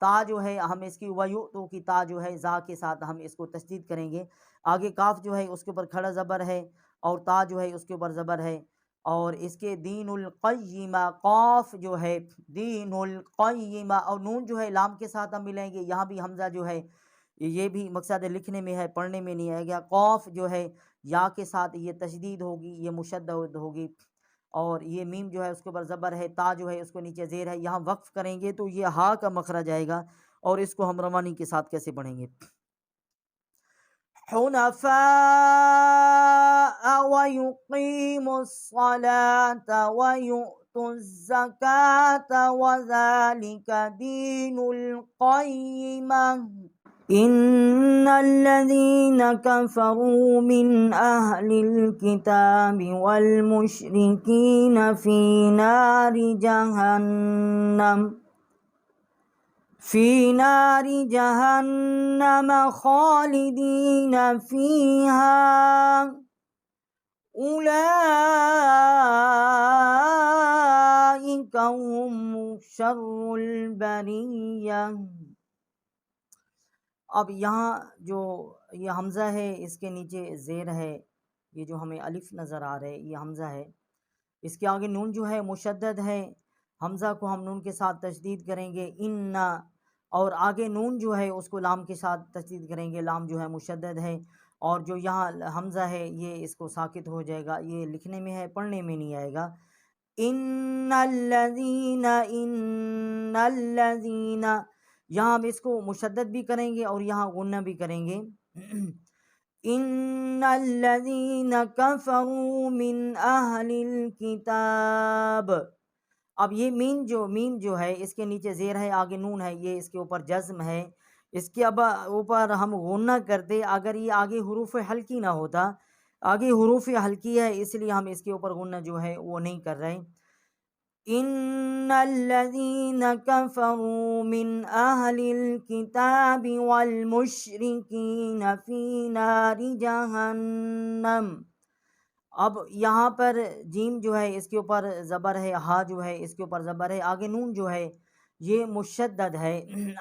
تا جو ہے ہم اس کی وَيُؤْتُوا کی تا جو ہے زا کے ساتھ ہم اس کو تشدید کریں گے، آگے کاف جو ہے اس کے اوپر کھڑا زبر ہے، اور تا جو ہے اس کے اوپر زبر ہے، اور اس کے دین القیمہ، قاف جو ہے دین القیمہ، اور نون جو ہے لام کے ساتھ ہم ملیں گے، یہاں بھی حمزہ جو ہے یہ بھی مقصد لکھنے میں ہے، پڑھنے میں نہیں آئے گا۔ قاف جو ہے یا کے ساتھ یہ تشدید ہوگی، یہ مشدد ہوگی، اور یہ میم جو ہے اس کے اوپر زبر ہے، تا جو ہے اس کو نیچے زیر ہے، یہاں وقف کریں گے تو یہ ہا کا مخرج آئے گا، اور اس کو ہم روانی کے ساتھ کیسے پڑھیں گے؟ حنفاء ويقيموا الصلاة ويؤتوا الزكاة وذلك دين القيمة إن الذين كفروا من أهل الكتاب والمشركين في نار جهنم خالدين فيها أولئك هم شر البرية۔ اب یہاں جو یہ حمزہ ہے اس کے نیچے زیر ہے، یہ جو ہمیں الف نظر آ رہا ہے یہ حمزہ ہے، اس کے آگے نون جو ہے مشدد ہے، حمزہ کو ہم نون کے ساتھ تشدید کریں گے ان، اور آگے نون جو ہے اس کو لام کے ساتھ تشدید کریں گے، لام جو ہے مشدد ہے، اور جو یہاں حمزہ ہے یہ اس کو ساکت ہو جائے گا، یہ لکھنے میں ہے پڑھنے میں نہیں آئے گا۔ ان الذین یہاں ہم اس کو مشدد بھی کریں گے اور یہاں غنہ بھی کریں گے۔ ان الذین کفروا من اہل الکتاب، اب یہ میم جو ہے اس کے نیچے زیر ہے، آگے نون ہے، یہ اس کے اوپر جزم ہے، اس کے اوپر ہم غنہ کرتے اگر یہ آگے حروف حلقی نہ ہوتا، آگے حروف حلقی ہے اس لیے ہم اس کے اوپر غنہ جو ہے وہ نہیں کر رہے۔ ان الذین کفروا من اہل الکتاب والمشرکین فی نار جہنم، اب یہاں پر جیم جو ہے اس کے اوپر زبر ہے، ہا جو ہے اس کے اوپر زبر ہے، آگے نون جو ہے یہ مشدد ہے،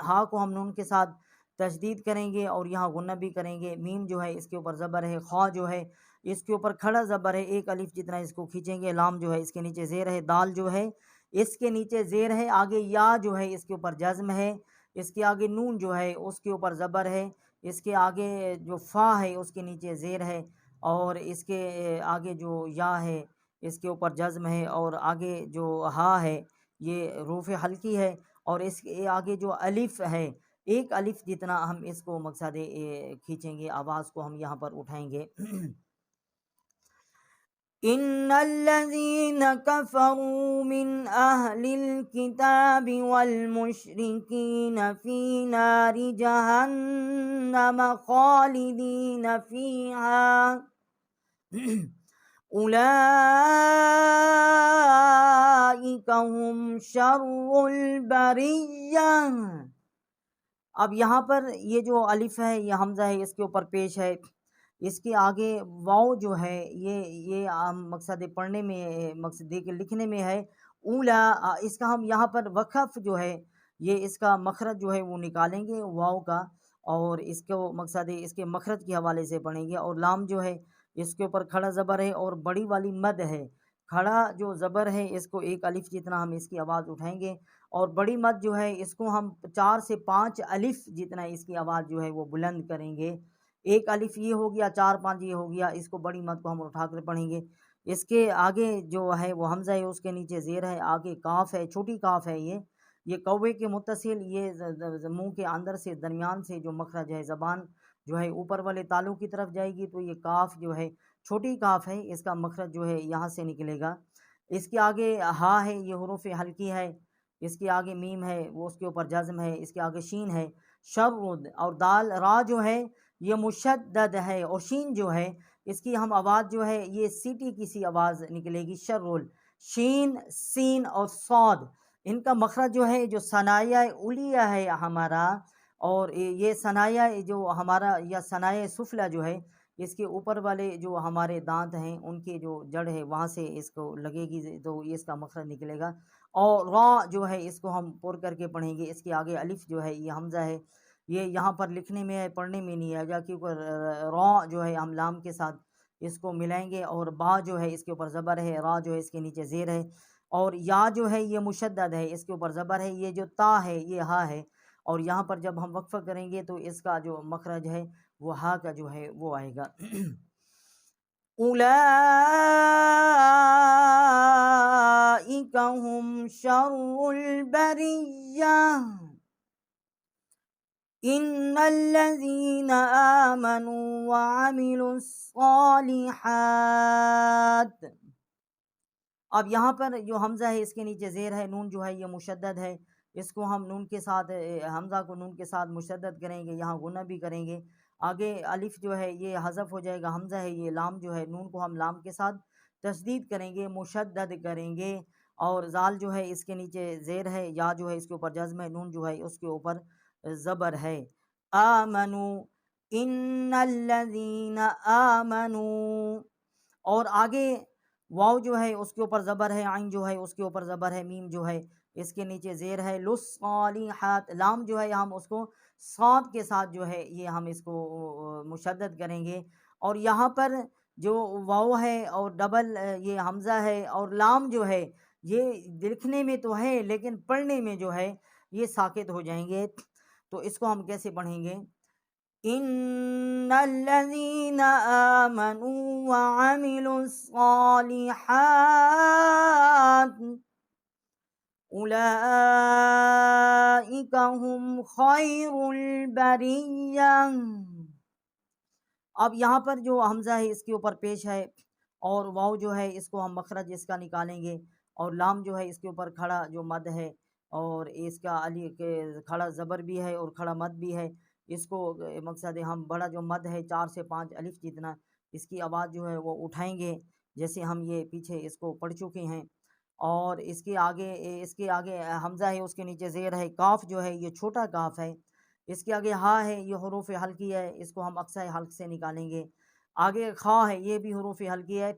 ہا کو ہم نون کے ساتھ تشدید کریں گے اور یہاں غنہ بھی کریں گے، میم جو ہے اس کے اوپر زبر ہے، خا جو ہے اس کے اوپر کھڑا زبر ہے، ایک الف جتنا اس کو کھینچیں گے، لام جو ہے اس کے نیچے زیر ہے، دال جو ہے اس کے نیچے زیر ہے، آگے یا جو ہے اس کے اوپر جزم ہے، اس کے آگے نون جو ہے اس کے اوپر زبر ہے، اس کے آگے جو فا ہے اس کے نیچے زیر ہے، اور اس کے آگے جو یا ہے اس کے اوپر جزم ہے، اور آگے جو ہا ہے یہ حروف حلقی ہے، اور اس کے آگے جو الف ہے ایک الف جتنا ہم اس کو مقصد کھینچیں گے، آواز کو ہم یہاں پر اٹھائیں گے۔ ان الذین کفروا من اہل الکتاب والمشرکین فی نار جہنم خالدین فیہا اولئک هم شر البریہ۔ اب یہاں پر یہ جو الف ہے یہ حمزہ ہے اس کے اوپر پیش ہے، اس کے آگے واو جو ہے یہ مقصد پڑھنے میں، مقصد کے لکھنے میں ہے اولا، اس کا ہم یہاں پر وقف جو ہے یہ اس کا مخرج جو ہے وہ نکالیں گے واو کا، اور اس کو مقصد اس کے مخرج کے حوالے سے پڑھیں گے، اور لام جو ہے اس کے اوپر کھڑا زبر ہے اور بڑی والی مد ہے، کھڑا جو زبر ہے اس کو ایک الف جتنا ہم اس کی آواز اٹھائیں گے، اور بڑی مد جو ہے اس کو ہم 4 سے 5 الف جتنا اس کی آواز جو ہے وہ بلند کریں گے، ایک الف یہ ہو گیا، 4 5 یہ ہو گیا، اس کو بڑی مد کو ہم اٹھا کر پڑھیں گے۔ اس کے آگے جو ہے وہ حمزہ ہے اس کے نیچے زیر ہے، آگے کاف ہے، چھوٹی کاف ہے، یہ کوے کے متصل، یہ منہ کے اندر سے درمیان سے جو مخرج ہے زبان جو ہے اوپر والے تالوں کی طرف جائے گی، تو یہ کاف جو ہے چھوٹی کاف ہے، اس کا مخرج جو ہے یہاں سے نکلے گا۔ اس کے آگے ہا ہے، یہ حروف حلقی ہے، اس کے آگے میم ہے وہ اس کے اوپر جزم ہے، اس کے آگے شین ہے، شرد، اور دال را جو ہے یہ مشدد ہے، اور شین جو ہے اس کی ہم آواز جو ہے یہ سیٹی کی سی آواز نکلے گی، شرول، شین، سین اور صاد، ان کا مخرج جو ہے جو ثنایا الیہ ہے ہمارا، اور یہ ثنایا جو ہمارا یا ثنایا سفلا جو ہے اس کے اوپر والے جو ہمارے دانت ہیں ان کے جو جڑ ہے وہاں سے اس کو لگے گی تو یہ اس کا مخرج نکلے گا، اور را جو ہے اس کو ہم پر کر کے پڑھیں گے، اس کے آگے الف جو ہے یہ حمزہ ہے، یہ یہاں پر لکھنے میں ہے پڑھنے میں نہیں آئے گا، کیونکہ را جو ہے ہم لام کے ساتھ اس کو ملائیں گے، اور با جو ہے اس کے اوپر زبر ہے، را جو ہے اس کے نیچے زیر ہے، اور یا جو ہے یہ مشدد ہے، اس کے اوپر زبر ہے، یہ جو تا ہے یہ ہا ہے، اور یہاں پر جب ہم وقفہ کریں گے تو اس کا جو مخرج ہے وہ ہا کا جو ہے وہ آئے گا۔ اولئک هم شر البریہ ان الذین آمنوا وعملوا الصالحات۔ اب یہاں پر جو حمزہ ہے اس کے نیچے زیر ہے، نون جو ہے یہ مشدد ہے، اس کو ہم نون کے ساتھ حمزہ کو نون کے ساتھ مشدد کریں گے، یہاں غنہ بھی کریں گے، آگے الف جو ہے یہ حذف ہو جائے گا، حمزہ ہے یہ لام جو ہے، نون کو ہم لام کے ساتھ تشدید کریں گے، مشدد کریں گے، اور زال جو ہے اس کے نیچے زیر ہے، یا جو ہے اس کے اوپر جزم ہے، نون جو ہے اس کے اوپر زبر ہے۔ آمنو ان الذین آمنو، اور آگے واو جو ہے اس کے اوپر زبر ہے، عین جو ہے اس کے اوپر زبر ہے، میم جو ہے اس کے نیچے زیر ہے، لصالحات، لام جو ہے ہم اس کو صاد کے ساتھ جو ہے یہ ہم اس کو مشدد کریں گے، اور یہاں پر جو واو ہے اور ڈبل یہ حمزہ ہے اور لام جو ہے یہ لکھنے میں تو ہے لیکن پڑھنے میں جو ہے یہ ساکت ہو جائیں گے، تو اس کو ہم کیسے پڑھیں گے؟ ان الذین آمنوا وعملوا الصالحات اولئک هم خیر البریہ۔ اب یہاں پر جو حمزہ ہے اس کے اوپر پیش ہے، اور واو جو ہے اس کو ہم مخرج اس کا نکالیں گے، اور لام جو ہے اس کے اوپر کھڑا جو مد ہے، اور اس کا علی کے کھڑا زبر بھی ہے اور کھڑا مد بھی ہے، اس کو مقصد ہے ہم بڑا جو مد ہے 4 سے 5 الف جتنا اس کی آواز جو ہے وہ اٹھائیں گے، جیسے ہم یہ پیچھے اس کو پڑھ چکے ہیں، اور اس کے آگے حمزہ ہے اس کے نیچے زیر ہے، کاف جو ہے یہ چھوٹا کاف ہے، اس کے آگے ہا ہے یہ حروف حلقی ہے، اس کو ہم اقصی حلق سے نکالیں گے، آگے خا ہے یہ بھی حروف حلقی ہے،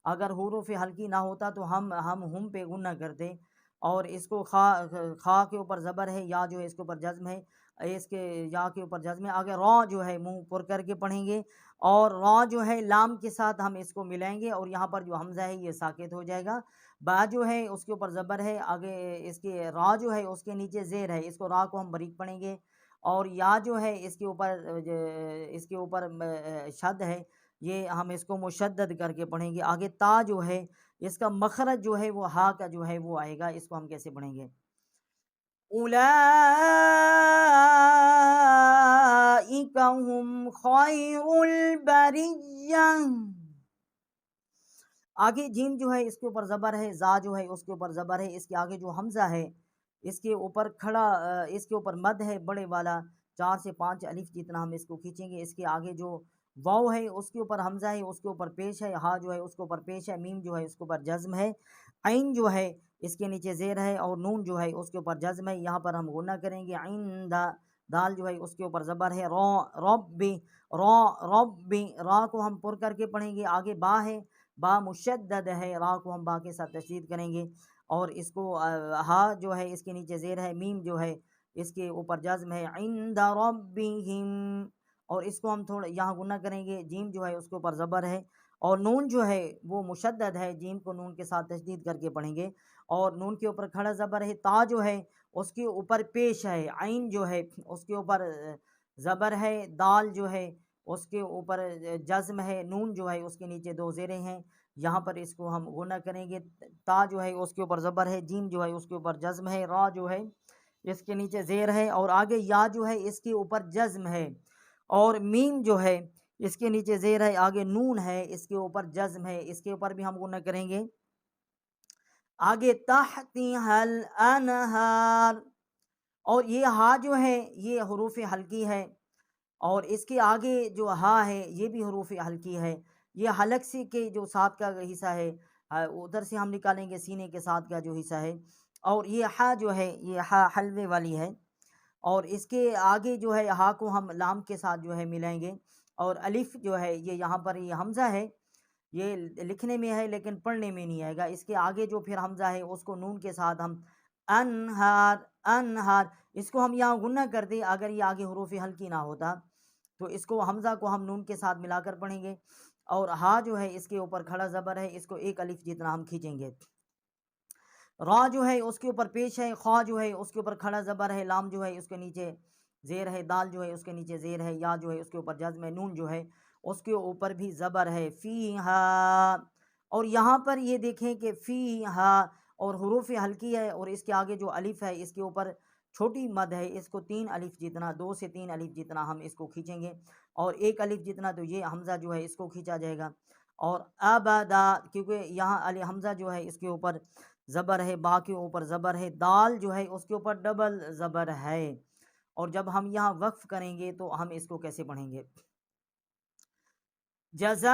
اگر حروف حلقی نہ ہوتا تو ہم پہ غنہ کرتے، اور اس کو خا کے اوپر زبر ہے، یا جو ہے اس کے اوپر جزم ہے، اس کے یا کے اوپر جزم ہے، آگے را جو ہے منہ پر کر کے پڑھیں گے، اور را جو ہے لام کے ساتھ ہم اس کو ملائیں گے، اور یہاں پر جو حمزہ ہے یہ ساکت ہو جائے گا، با جو ہے اس کے اوپر زبر ہے، آگے اس کے را جو ہے اس کے نیچے زیر ہے، اس کو را کو ہم بریک پڑھیں گے، اور یا جو ہے اس کے اوپر شد ہے، یہ ہم اس کو مشدد کر کے پڑھیں گے، آگے تا جو ہے اس کا مخرج جو ہے وہ ہا کا جو ہے وہ آئے گا، اس کو ہم کیسے پڑھیں گے؟ اولئک هم خیر البریہ۔ آگے جیم جو ہے اس کے اوپر زبر ہے، زا جو ہے اس کے اوپر زبر ہے، اس کے آگے جو حمزہ ہے اس کے اوپر کھڑا اس کے اوپر مد ہے بڑے والا 4 سے 5 الف جتنا ہم اس کو کھینچیں گے، اس کے آگے جو واو ہے اس کے اوپر حمزہ ہے اس کے اوپر پیش ہے، ہا جو ہے اس کے اوپر پیش ہے، میم جو ہے اس کے اوپر جزم ہے، عین جو ہے اس کے نیچے زیر ہے، اور نون جو ہے اس کے اوپر جزم ہے، یہاں پر ہم غنہ کریں گے، عین دال جو ہے اس کے اوپر زبر ہے، رب را کو ہم پر کر کے پڑھیں گے، آگے با ہے، با مشدد ہے، را کو ہم با کے ساتھ تشدید کریں گے، اور اس کو ہا جو ہے اس کے نیچے زیر ہے، میم جو ہے اس کے اوپر جزم ہے، عند ربہم، اور اس کو ہم تھوڑا یہاں غنہ کریں گے، جیم جو ہے اس کے اوپر زبر ہے، اور نون جو ہے وہ مشدد ہے، جیم کو نون کے ساتھ تشدید کر کے پڑھیں گے، اور نون کے اوپر کھڑا زبر ہے، تا جو ہے اس کے اوپر پیش ہے، عین جو ہے اس کے اوپر زبر ہے، دال جو ہے اس کے اوپر جزم ہے، نون جو ہے اس کے نیچے 2 زیریں ہیں، یہاں پر اس کو ہم غنہ کریں گے، تا جو ہے اس کے اوپر زبر ہے، جیم جو ہے اس کے اوپر جزم ہے، را جو ہے اس کے نیچے زیر ہے، اور آگے یا جو ہے اس کے اوپر جزم ہے، اور میم جو ہے اس کے نیچے زیر ہے، آگے نون ہے اس کے اوپر جزم ہے، اس کے اوپر بھی ہم غنہ کریں گے، آگے تحتها الانہار، اور یہ ہا جو ہے یہ حروف حلقی ہے، اور اس کے آگے جو ہا ہے یہ بھی حروف حلقی ہے، یہ حلق سے کے جو ساتھ کا حصہ ہے ادھر سے ہم نکالیں گے، سینے کے ساتھ کا جو حصہ ہے، اور یہ ہا جو ہے یہ ہا حلوے والی ہے، اور اس کے آگے جو ہے ہا کو ہم لام کے ساتھ جو ہے ملائیں گے، اور الف جو ہے یہ یہاں پر یہ حمزہ ہے، یہ لکھنے میں ہے لیکن پڑھنے میں نہیں آئے گا، اس کے آگے جو پھر حمزہ ہے اس کو نون کے ساتھ ہم انہار اس کو ہم یہاں غنہ کر دیں، اگر یہ آگے حروف حلقی نہ ہوتا تو اس کو حمزہ کو ہم نون کے ساتھ ملا کر پڑھیں گے، اور ہا جو ہے اس کے اوپر کھڑا زبر ہے، اس کو ایک الف جتنا ہم کھینچیں گے۔ را جو ہے اس کے اوپر پیش ہے، خوا جو ہے اس کے اوپر کھڑا زبر ہے، لام جو ہے اس کے نیچے زیر ہے، دال جو ہے اس کے نیچے زیر ہے، یا جو ہے اس کے اوپر جزم ہے، نون جو ہے اس کے اوپر بھی زبر ہے، فیہا۔ اور یہاں پر یہ دیکھیں کہ فیہا اور حروف ہلکی ہے، اور اس کے آگے جو الف ہے اس کے اوپر چھوٹی مد ہے، اس کو 3 الف جتنا، 2 سے 3 الف جتنا ہم اس کو کھینچیں گے، اور 1 الف جتنا تو یہ حمزہ جو ہے اس کو کھینچا جائے گا۔ اور ابدا، کیونکہ یہاں علی حمزہ جو ہے اس کے اوپر زبر ہے، با کے اوپر زبر ہے، دال جو ہے اس کے اوپر ڈبل زبر ہے، اور جب ہم یہاں وقف کریں گے تو ہم اس کو کیسے پڑھیں گے؟ جزاؤہم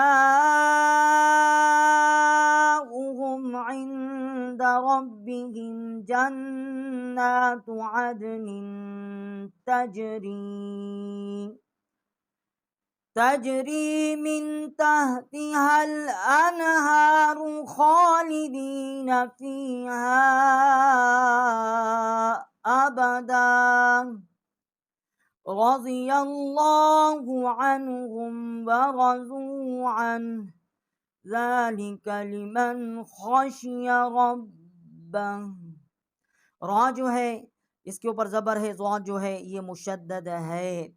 عند ربہم جنات عدن تجری من تحتها الانہار خالدین فیہا ابدا رضی اللہ عنہم ورضوا عنہ ذالک لمن خشی ربہ۔ را جو ہے اس کے اوپر زبر ہے، ضاد جو ہے یہ مشدد ہے،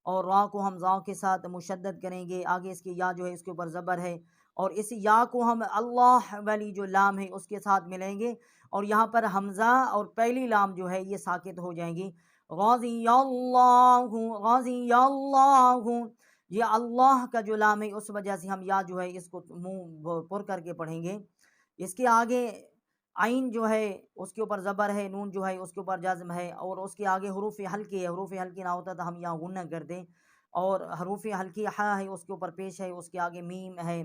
اور را کو ہم ضا کے ساتھ مشدد کریں گے، آگے اس کی یا جو ہے اس کے اوپر زبر ہے، اور اس یا کو ہم اللہ والی جو لام ہے اس کے ساتھ ملیں گے، اور یہاں پر حمزہ اور پہلی لام جو ہے یہ ساکت ہو جائیں گی۔ رضی اللہ، رضی اللہ، یہ اللہ کا جو لام ہے اس وجہ سے ہم یا جو ہے اس کو منہ پر کر کے پڑھیں گے۔ اس کے آگے عین جو ہے اس کے اوپر زبر ہے، نون جو ہے اس کے اوپر جازم ہے، اور اس کے آگے حروف ہلکی ہے، حروف ہلکی نہ ہوتا تو ہم یہاں غنہ کر دیں، اور حروف ہلکی ہا ہے اس کے اوپر پیش ہے، اس کے آگے میم ہے،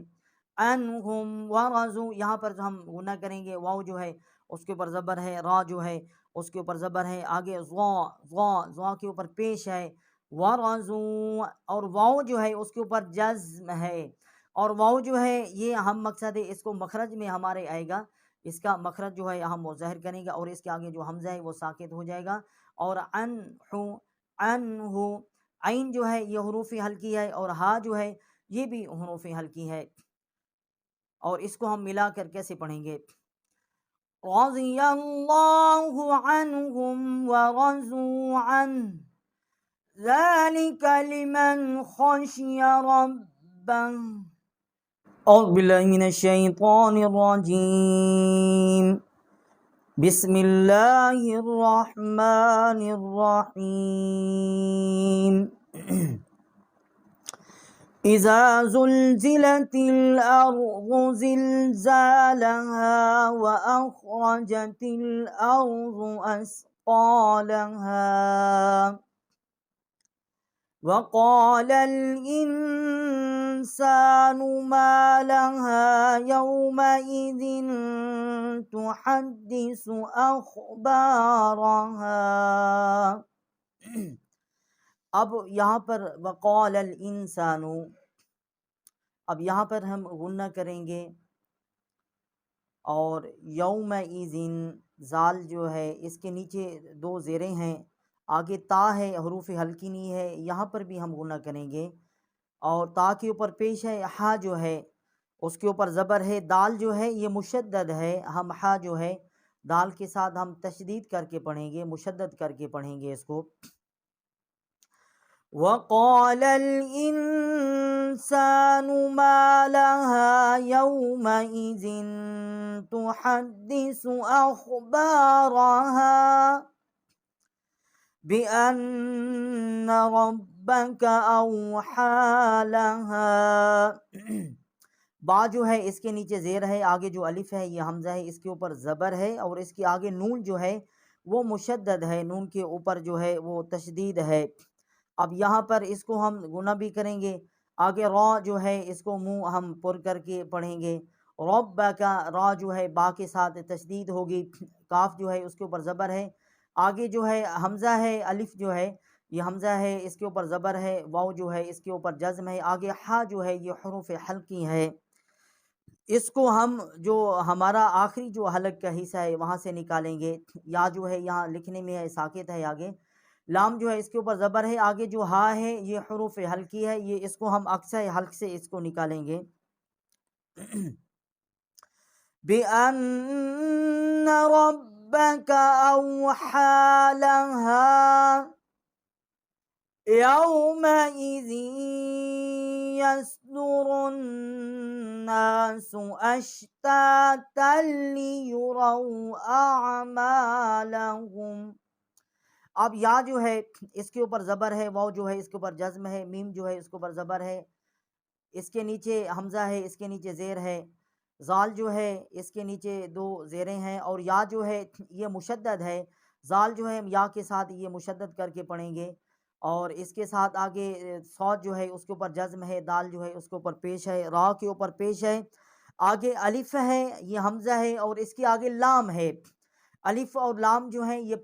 انہم ورزو، یہاں پر جو ہم غنہ کریں گے، واو جو ہے اس کے اوپر زبر ہے، را جو ہے اس کے اوپر زبر ہے، آگے ضا کے اوپر پیش ہے، ورزو، اور واو جو ہے اس کے اوپر جزم ہے، اور واو جو ہے یہ ہم مقصد ہے اس کو مخرج میں ہمارے آئے گا، اس کا مخرج جو ہے ہم ظاہر کریں گے، اور اس کے آگے جو حمزہ ہے وہ ساکت ہو جائے گا، اور انہو، عین جو ہے یہ حروف ہلکی ہے، اور ہا جو ہے یہ بھی حروف ہلکی ہے، اور اس کو ہم ملا کر کیسے پڑھیں گے؟ رضی اللہ عنہم ورضوا عنہ ذالک لمن خشی ربہ۔ اعوذ باللہ من الشیطان الرجیم، بسم اللہ الرحمن الرحیم۔ اذا زلزلت الارض زلزالها واخرجت الارض اثقالها وقال الإنسان ما لها يومئذ تحدث أخبارها۔ اب یہاں پر وقال الانسان، اب یہاں پر ہم غنہ کریں گے، اور یومئذ زال جو ہے اس کے نیچے 2 زیریں ہیں، آگے تا ہے، حروف ہلکی نہیں ہے، یہاں پر بھی ہم غنہ کریں گے، اور تا کے اوپر پیش ہے، ہا جو ہے اس کے اوپر زبر ہے، دال جو ہے یہ مشدد ہے، ہم ہا جو ہے دال کے ساتھ ہم تشدید کر کے پڑھیں گے، مشدد کر کے پڑھیں گے اس کو۔ وقال الإنسان ما لها يومئذ تحدث أخبارها بأن ربك أوحى لها۔ با جو ہے اس کے نیچے زیر ہے، آگے جو الف ہے یہ حمزہ ہے، اس کے اوپر زبر ہے، اور اس کے آگے نون جو ہے وہ مشدد ہے، نون کے اوپر جو ہے وہ تشدید ہے۔ اب یہاں پر اس کو ہم غنہ بھی کریں گے، آگے را جو ہے اس کو منہ ہم پر کر کے پڑھیں گے، رب کا را جو ہے با کے ساتھ تشدید ہوگی، کاف جو ہے اس کے اوپر زبر ہے، آگے جو ہے حمزہ ہے، الف جو ہے یہ حمزہ ہے اس کے اوپر زبر ہے، واو جو ہے اس کے اوپر جزم ہے، آگے ہا جو ہے یہ حروف حلقی ہے، اس کو ہم جو ہمارا آخری جو حلق کا حصہ ہے وہاں سے نکالیں گے، یا جو ہے یہاں لکھنے میں ہے ساکت ہے آگے، لام جو ہے اس کے اوپر زبر ہے، آگے جو ہا ہے یہ حروف حلقی ہے، یہ اس کو ہم اکثر حلق سے اس کو نکالیں گے۔ بِأَنَّ رَبَّكَ أَوْحَى لَهَا يَوْمَئِذٍ يَصْدُرُ النَّاسُ أَشْتَاتًا لِيُرَوْا أَعْمَالَهُمْ۔ اب یا جو ہے اس کے اوپر زبر ہے، واو جو ہے اس کے اوپر جزم ہے، میم جو ہے اس کے اوپر زبر ہے، اس کے نیچے حمزہ ہے، اس کے نیچے زیر ہے، زال جو ہے اس کے نیچے دو زیریں ہیں، اور یا جو ہے یہ مشدد ہے، زال جو ہے ہم یا کے ساتھ یہ مشدد کر کے پڑھیں گے، اور اس کے ساتھ آگے صاد جو ہے اس کے اوپر جزم ہے، دال جو ہے اس کے اوپر پیش ہے، را کے اوپر پیش ہے، آگے الف ہے، یہ حمزہ ہے، اور اس کے آگے لام ہے۔ الف اور لام جو ہیں یہ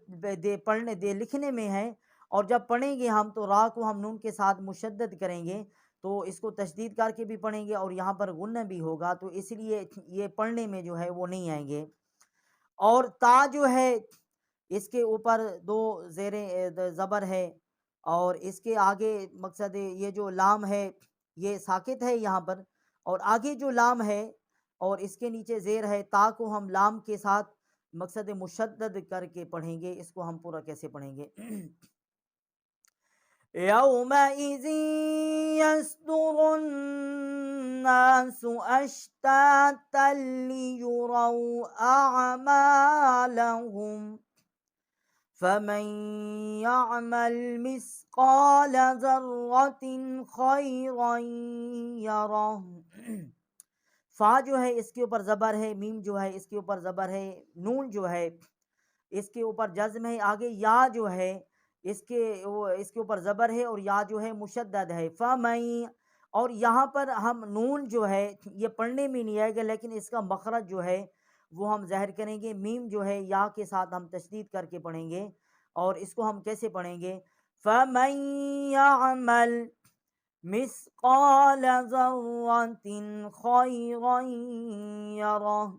لکھنے میں ہے، اور جب پڑھیں گے ہم تو را کو ہم نون کے ساتھ مشدد کریں گے، تو اس کو تشدید کر کے بھی پڑھیں گے اور یہاں پر غنہ بھی ہوگا، تو اس لیے یہ پڑھنے میں جو ہے وہ نہیں آئیں گے۔ اور تا جو ہے اس کے اوپر دو زیریں زبر ہے، اور اس کے آگے مقصد یہ جو لام ہے یہ ساکت ہے یہاں پر، اور آگے جو لام ہے اور اس کے نیچے زیر ہے، تا کو ہم لام کے ساتھ مقصد مشدد کر کے پڑھیں گے، اس کو ہم پورا کیسے پڑھیں گے؟ يَوْمَئِذٍ يَصْدُرُ النَّاسُ أَشْتَاتًا لِيُرَوْا أَعْمَالَهُمْ فَمَنْ يَعْمَلْ مِثْقَالَ ذَرَّةٍ خَيْرًا يَرَهُ۔ فا جو ہے اس کے اوپر زبر ہے، میم جو ہے اس کے اوپر زبر ہے، نون جو ہے اس کے اوپر جزم ہے، آگے یا جو ہے اس کے اوپر زبر ہے، اور یا جو ہے مشدد ہے، فَمَن، اور یہاں پر ہم نون جو ہے یہ پڑھنے میں نہیں آئے گا، لیکن اس کا مخرج جو ہے وہ ہم ظاہر کریں گے، میم جو ہے یا کے ساتھ ہم تشدید کر کے پڑھیں گے، اور اس کو ہم کیسے پڑھیں گے؟ فَمَن يَعْمَلْ مِثْقَالَ ذَرَّةٍ خَيْرًا يَرَهُ۔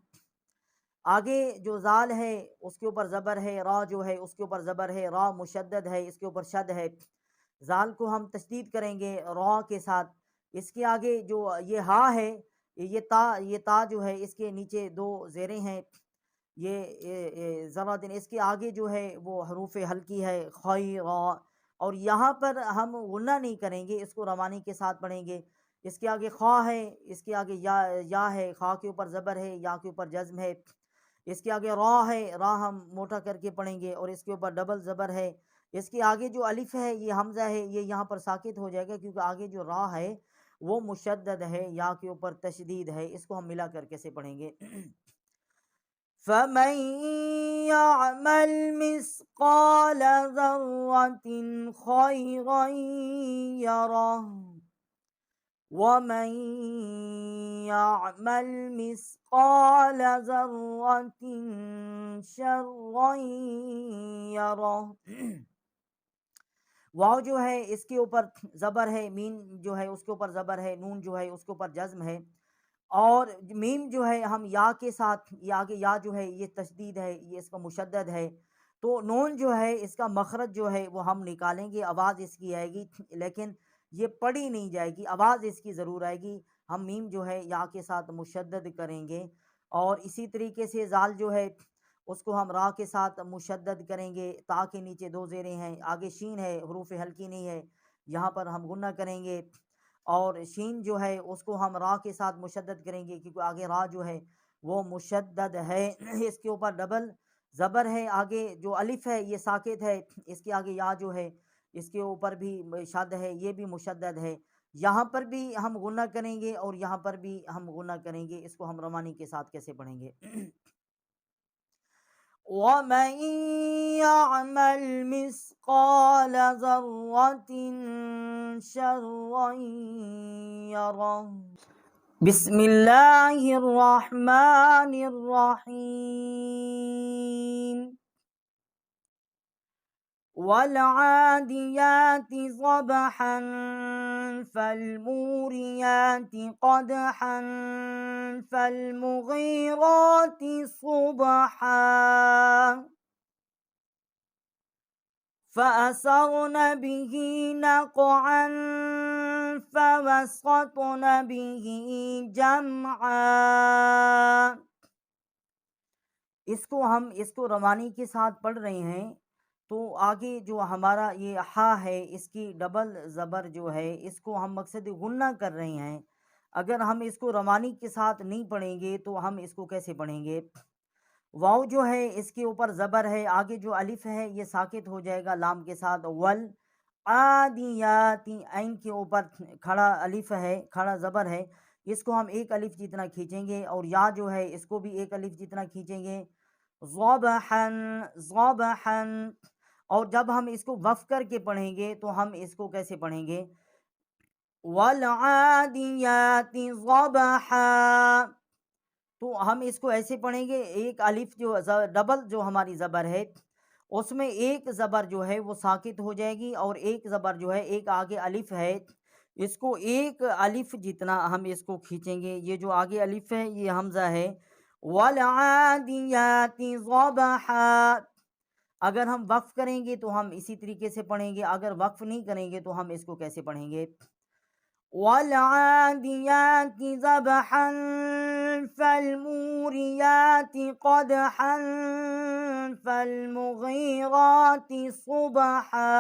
آگے جو زال ہے اس کے اوپر زبر ہے، را جو ہے اس کے اوپر زبر ہے، را مشدد ہے، اس کے اوپر شد ہے، زال کو ہم تشدید کریں گے را کے ساتھ، اس کے آگے جو یہ ہا ہے، یہ تا جو ہے اس کے نیچے دو زیریں ہیں، یہ ذرا دن، اس کے آگے جو ہے وہ حروف حلقی ہے، خیرا، اور یہاں پر ہم غنہ نہیں کریں گے، اس کو روانی کے ساتھ پڑھیں گے، اس کے آگے خواہ ہے، اس کے آگے یا ہے، خواہ کے اوپر زبر ہے، یا کے اوپر جزم ہے، اس کے آگے را ہے، را ہم موٹا کر کے پڑھیں گے، اور اس کے اوپر ڈبل زبر ہے، اس کے آگے جو الف ہے یہ حمزہ ہے، یہ یہاں پر ساکت ہو جائے گا کیونکہ آگے جو را ہے وہ مشدد ہے، یا کے اوپر تشدید ہے، اس کو ہم ملا کر کیسے پڑھیں گے؟ فَمَن يَعْمَلْ مِثْقَالَ ذَرَّةٍ خَيْرًا يَرَهُ وَمَن يَعْمَلْ مِثْقَالَ ذَرَّةٍ شَرًّا يَرَهُ۔ واو جو ہے اس کے اوپر زبر ہے، میم جو ہے اس کے اوپر زبر ہے، نون جو ہے اس کے اوپر جزم ہے، اور میم جو ہے ہم یا کے ساتھ، یہ آگے یا جو ہے یہ تشدید ہے، یہ اس کا مشدد ہے، تو نون جو ہے اس کا مخرج جو ہے وہ ہم نکالیں گے، آواز اس کی آئے گی لیکن یہ پڑھی نہیں جائے گی، آواز اس کی ضرور آئے گی، ہم میم جو ہے یا کے ساتھ مشدد کریں گے، اور اسی طریقے سے زال جو ہے اس کو ہم را کے ساتھ مشدد کریں گے، تا کے نیچے دو زیریں ہیں، آگے شین ہے، حروف حلقی نہیں ہے، یہاں پر ہم غنہ کریں گے، اور شین جو ہے اس کو ہم را کے ساتھ مشدد کریں گے کیونکہ آگے را جو ہے وہ مشدد ہے، اس کے اوپر ڈبل زبر ہے، آگے جو الف ہے یہ ساکت ہے، اس کے آگے یا جو ہے اس کے اوپر بھی شد ہے، یہ بھی مشدد ہے، یہاں پر بھی ہم غنہ کریں گے اور یہاں پر بھی ہم غنہ کریں گے، اس کو ہم روانی کے ساتھ کیسے پڑھیں گے؟ وَمَن يَعْمَلْ مِثْقَالَ ذَرَّةٍ شَرًّا يَرَهُ۔ بسم اللہ الرحمن الرحیم۔ وَالْعَادِيَاتِ ضَبْحًا فَالْمُورِيَاتِ قَدْحًا فَالْمُغِيرَاتِ صُبْحًا فَأَثَرْنَ بِهِ نَقْعًا فَوَسَطْنَ بِهِ جَمْعًا۔ اس کو روانی کے ساتھ پڑھ رہے ہیں تو آگے جو ہمارا یہ ہا ہے اس کی ڈبل زبر جو ہے اس کو ہم مقصد غنہ کر رہے ہیں۔ اگر ہم اس کو روانی کے ساتھ نہیں پڑھیں گے تو ہم اس کو کیسے پڑھیں گے؟ واؤ جو ہے اس کے اوپر زبر ہے، آگے جو الف ہے یہ ساکت ہو جائے گا لام کے ساتھ، ول عادیاتی عین کے اوپر کھڑا الف ہے، کھڑا زبر ہے، اس کو ہم ایک الف جتنا کھینچیں گے، اور یا جو ہے اس کو بھی ایک الف جتنا کھینچیں گے، ضبحن ضبحن۔ اور جب ہم اس کو وقف کر کے پڑھیں گے تو ہم اس کو کیسے پڑھیں گے؟ والعادیات ضبحا۔ تو ہم اس کو ایسے پڑھیں گے، ایک الف جو ڈبل جو ہماری زبر ہے اس میں ایک زبر جو ہے وہ ساکت ہو جائے گی، اور ایک زبر جو ہے ایک آگے الف ہے اس کو ایک الف جتنا ہم اس کو کھینچیں گے، یہ جو آگے الف ہے یہ حمزہ ہے، والعادیات ضبحا۔ اگر ہم وقف کریں گے تو ہم اسی طریقے سے پڑھیں گے، اگر وقف نہیں کریں گے تو ہم اس کو کیسے پڑھیں گے؟ والعادیات ضبحا فالموریات قدحا فالمغیرات صبحا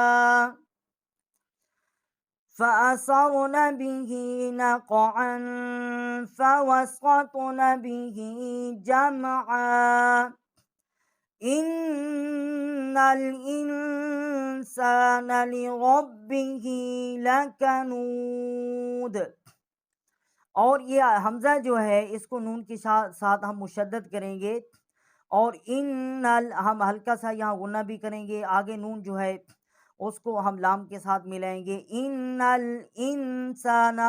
فَأَثَرْنَ بِهِ نَقْعًا فَوَسَطْنَ بِهِ جَمْعًا إِنَّ الْإِنسَانَ لِرَبِّهِ لَكَنُودٌ۔ اور یہ حمزہ جو ہے اس کو نون کے ساتھ ہم مشدد کریں گے، اور ہم ہلکا سا یہاں غنہ بھی کریں گے، آگے نون جو ہے اس کو ہم لام کے ساتھ ملائیں گے، ان الانسان،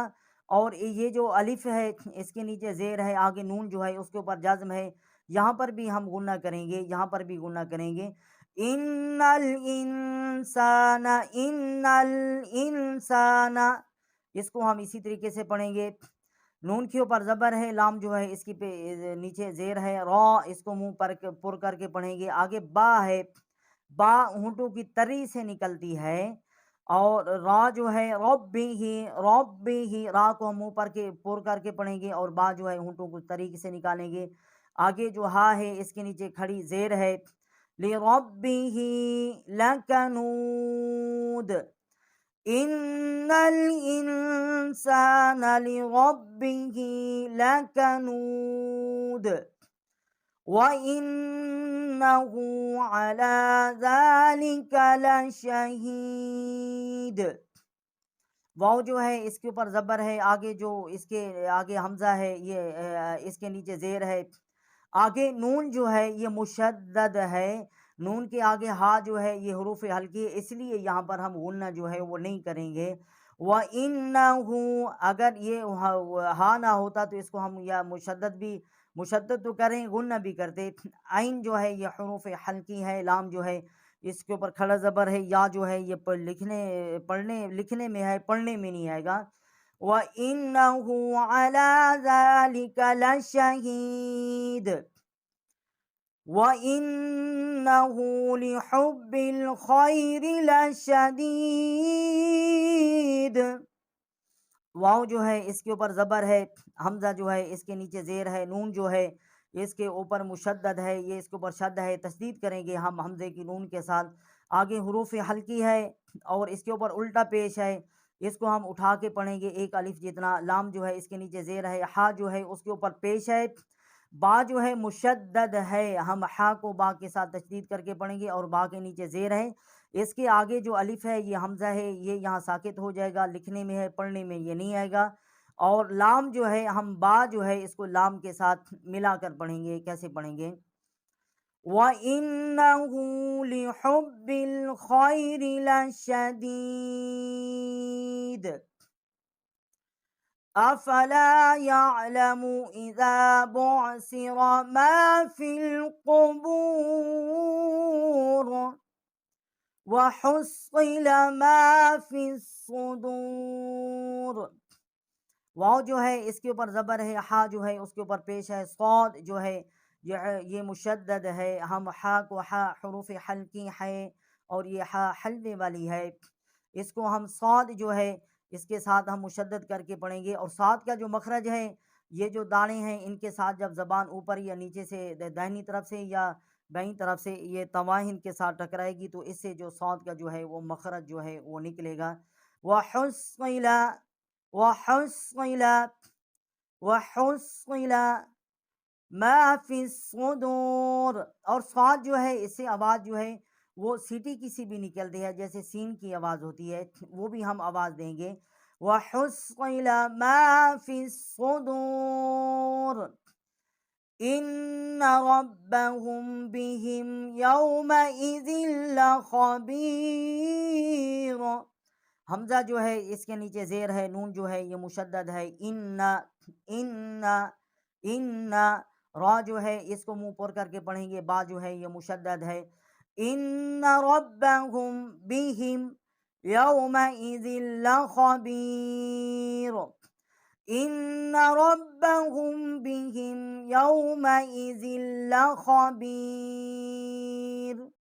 اور یہ جو الف ہے اس کے نیچے زیر ہے، آگے نون جو ہے اس کے اوپر جزم ہے، یہاں پر بھی ہم غنہ کریں گے، یہاں پر بھی غنہ کریں گے، ان الانسان ان الانسان۔ اس کو ہم اسی طریقے سے پڑھیں گے، نون کے اوپر زبر ہے، لام جو ہے اس کی نیچے زیر ہے، را اس کو منہ پر کر کے پڑھیں گے، آگے با ہے، با ہونٹوں کی تری سے نکلتی ہے، اور را جو ہے رب ہی را کو ہم منہ پر کر کے پڑھیں گے، اور با جو ہے ہونٹوں کو تری سے نکالیں گے، آگے جو ہا ہے اس کے نیچے کھڑی زیر ہے، لِرَبِّهِ لَكَنُودٌ ان الانسان لربه لكنود وانه على ذلك لشهید۔ واؤ جو ہے اس کے اوپر زبر ہے، آگے جو اس کے آگے حمزہ ہے یہ اس کے نیچے زیر ہے، آگے نون جو ہے یہ مشدد ہے، نون کے آگے ہا جو ہے یہ حروف ہلکی ہے، اس لیے یہاں پر ہم غنہ جو ہے وہ نہیں کریں گے، وَإِنَّهُ، اگر یہ ہا نہ ہوتا تو اس کو ہم یا مشدد تو کریں، غنہ بھی کرتے، عین جو ہے یہ حروف ہلکی ہے، لام جو ہے اس کے اوپر کھڑا زبر ہے، یا جو ہے یہ لکھنے میں ہے، پڑھنے میں نہیں آئے گا، وَإِنَّهُ عَلَى ذَلِكَ لَشَهِيدٌ وَإِنَّهُ لِحُبِّ الْخَيْرِ لَشَدِيدٌ۔ واؤ جو ہے اس کے اوپر زبر ہے، حمزہ جو ہے اس کے نیچے زیر ہے، نون جو ہے اس کے اوپر مشدد ہے، یہ اس کے اوپر شد ہے، تشدید کریں گے ہم حمزے کی نون کے ساتھ، آگے حروف ہلکی ہے اور اس کے اوپر الٹا پیش ہے، اس کو ہم اٹھا کے پڑھیں گے ایک الف جتنا، لام جو ہے اس کے نیچے زیر ہے، ہا جو ہے اس کے اوپر پیش ہے، با جو ہے مشدد ہے، ہم ہا کو با کے ساتھ تشدید کر کے پڑھیں گے، اور با کے نیچے زیر ہے، اس کے آگے جو الف ہے یہ حمزہ ہے، یہ یہاں ساکت ہو جائے گا، لکھنے میں ہے، پڑھنے میں یہ نہیں آئے گا، اور لام جو ہے ہم با جو ہے اس کو لام کے ساتھ ملا کر پڑھیں گے، کیسے پڑھیں گے؟ وَإِنَّهُ لِحُبِّ الْخَيْرِ لَشَدِيدٌ أَفَلَا يَعْلَمُ إِذَا بُعْثِرَ مَا فِي الْقُبُورِ وَحُصِّلَ مَا فِي الصُّدُورِ۔ واؤ جو ہے اس کے اوپر زبر ہے، ہا جو ہے اس کے اوپر پیش ہے، صاد جو ہے یہ مشدد ہے، ہم ہا کو ہا حروف ہلکی ہے اور یہ حلوے والی ہے، اس کو ہم صاد جو ہے اس کے ساتھ ہم مشدد کر کے پڑھیں گے، اور صاد کا جو مخرج ہے، یہ جو دانے ہیں ان کے ساتھ جب زبان اوپر یا نیچے سے داہنی طرف سے یا بائیں طرف سے یہ تواہن کے ساتھ ٹکرائے گی تو اس سے جو صاد کا جو ہے وہ مخرج جو ہے وہ نکلے گا۔ وحصل وحصل وحصل ما فی الصدور، اور صاد جو ہے اس سے آواز جو ہے وہ سیٹی کسی بھی نکلتی ہے، جیسے سین کی آواز ہوتی ہے وہ بھی ہم آواز دیں گے۔ وحصل ما فی الصدور ان ربهم بهم یومئذ لخبیر۔ حمزہ جو ہے اس کے نیچے زیر ہے، نون جو ہے یہ مشدد ہے، ان ان را جو ہے اس کو منہ پر کر کے پڑھیں گے، با جو ہے یہ مشدد ہے۔ ان ربهم بهم یومئذ لخبیر، ان ربهم بهم یومئذ لخبیر۔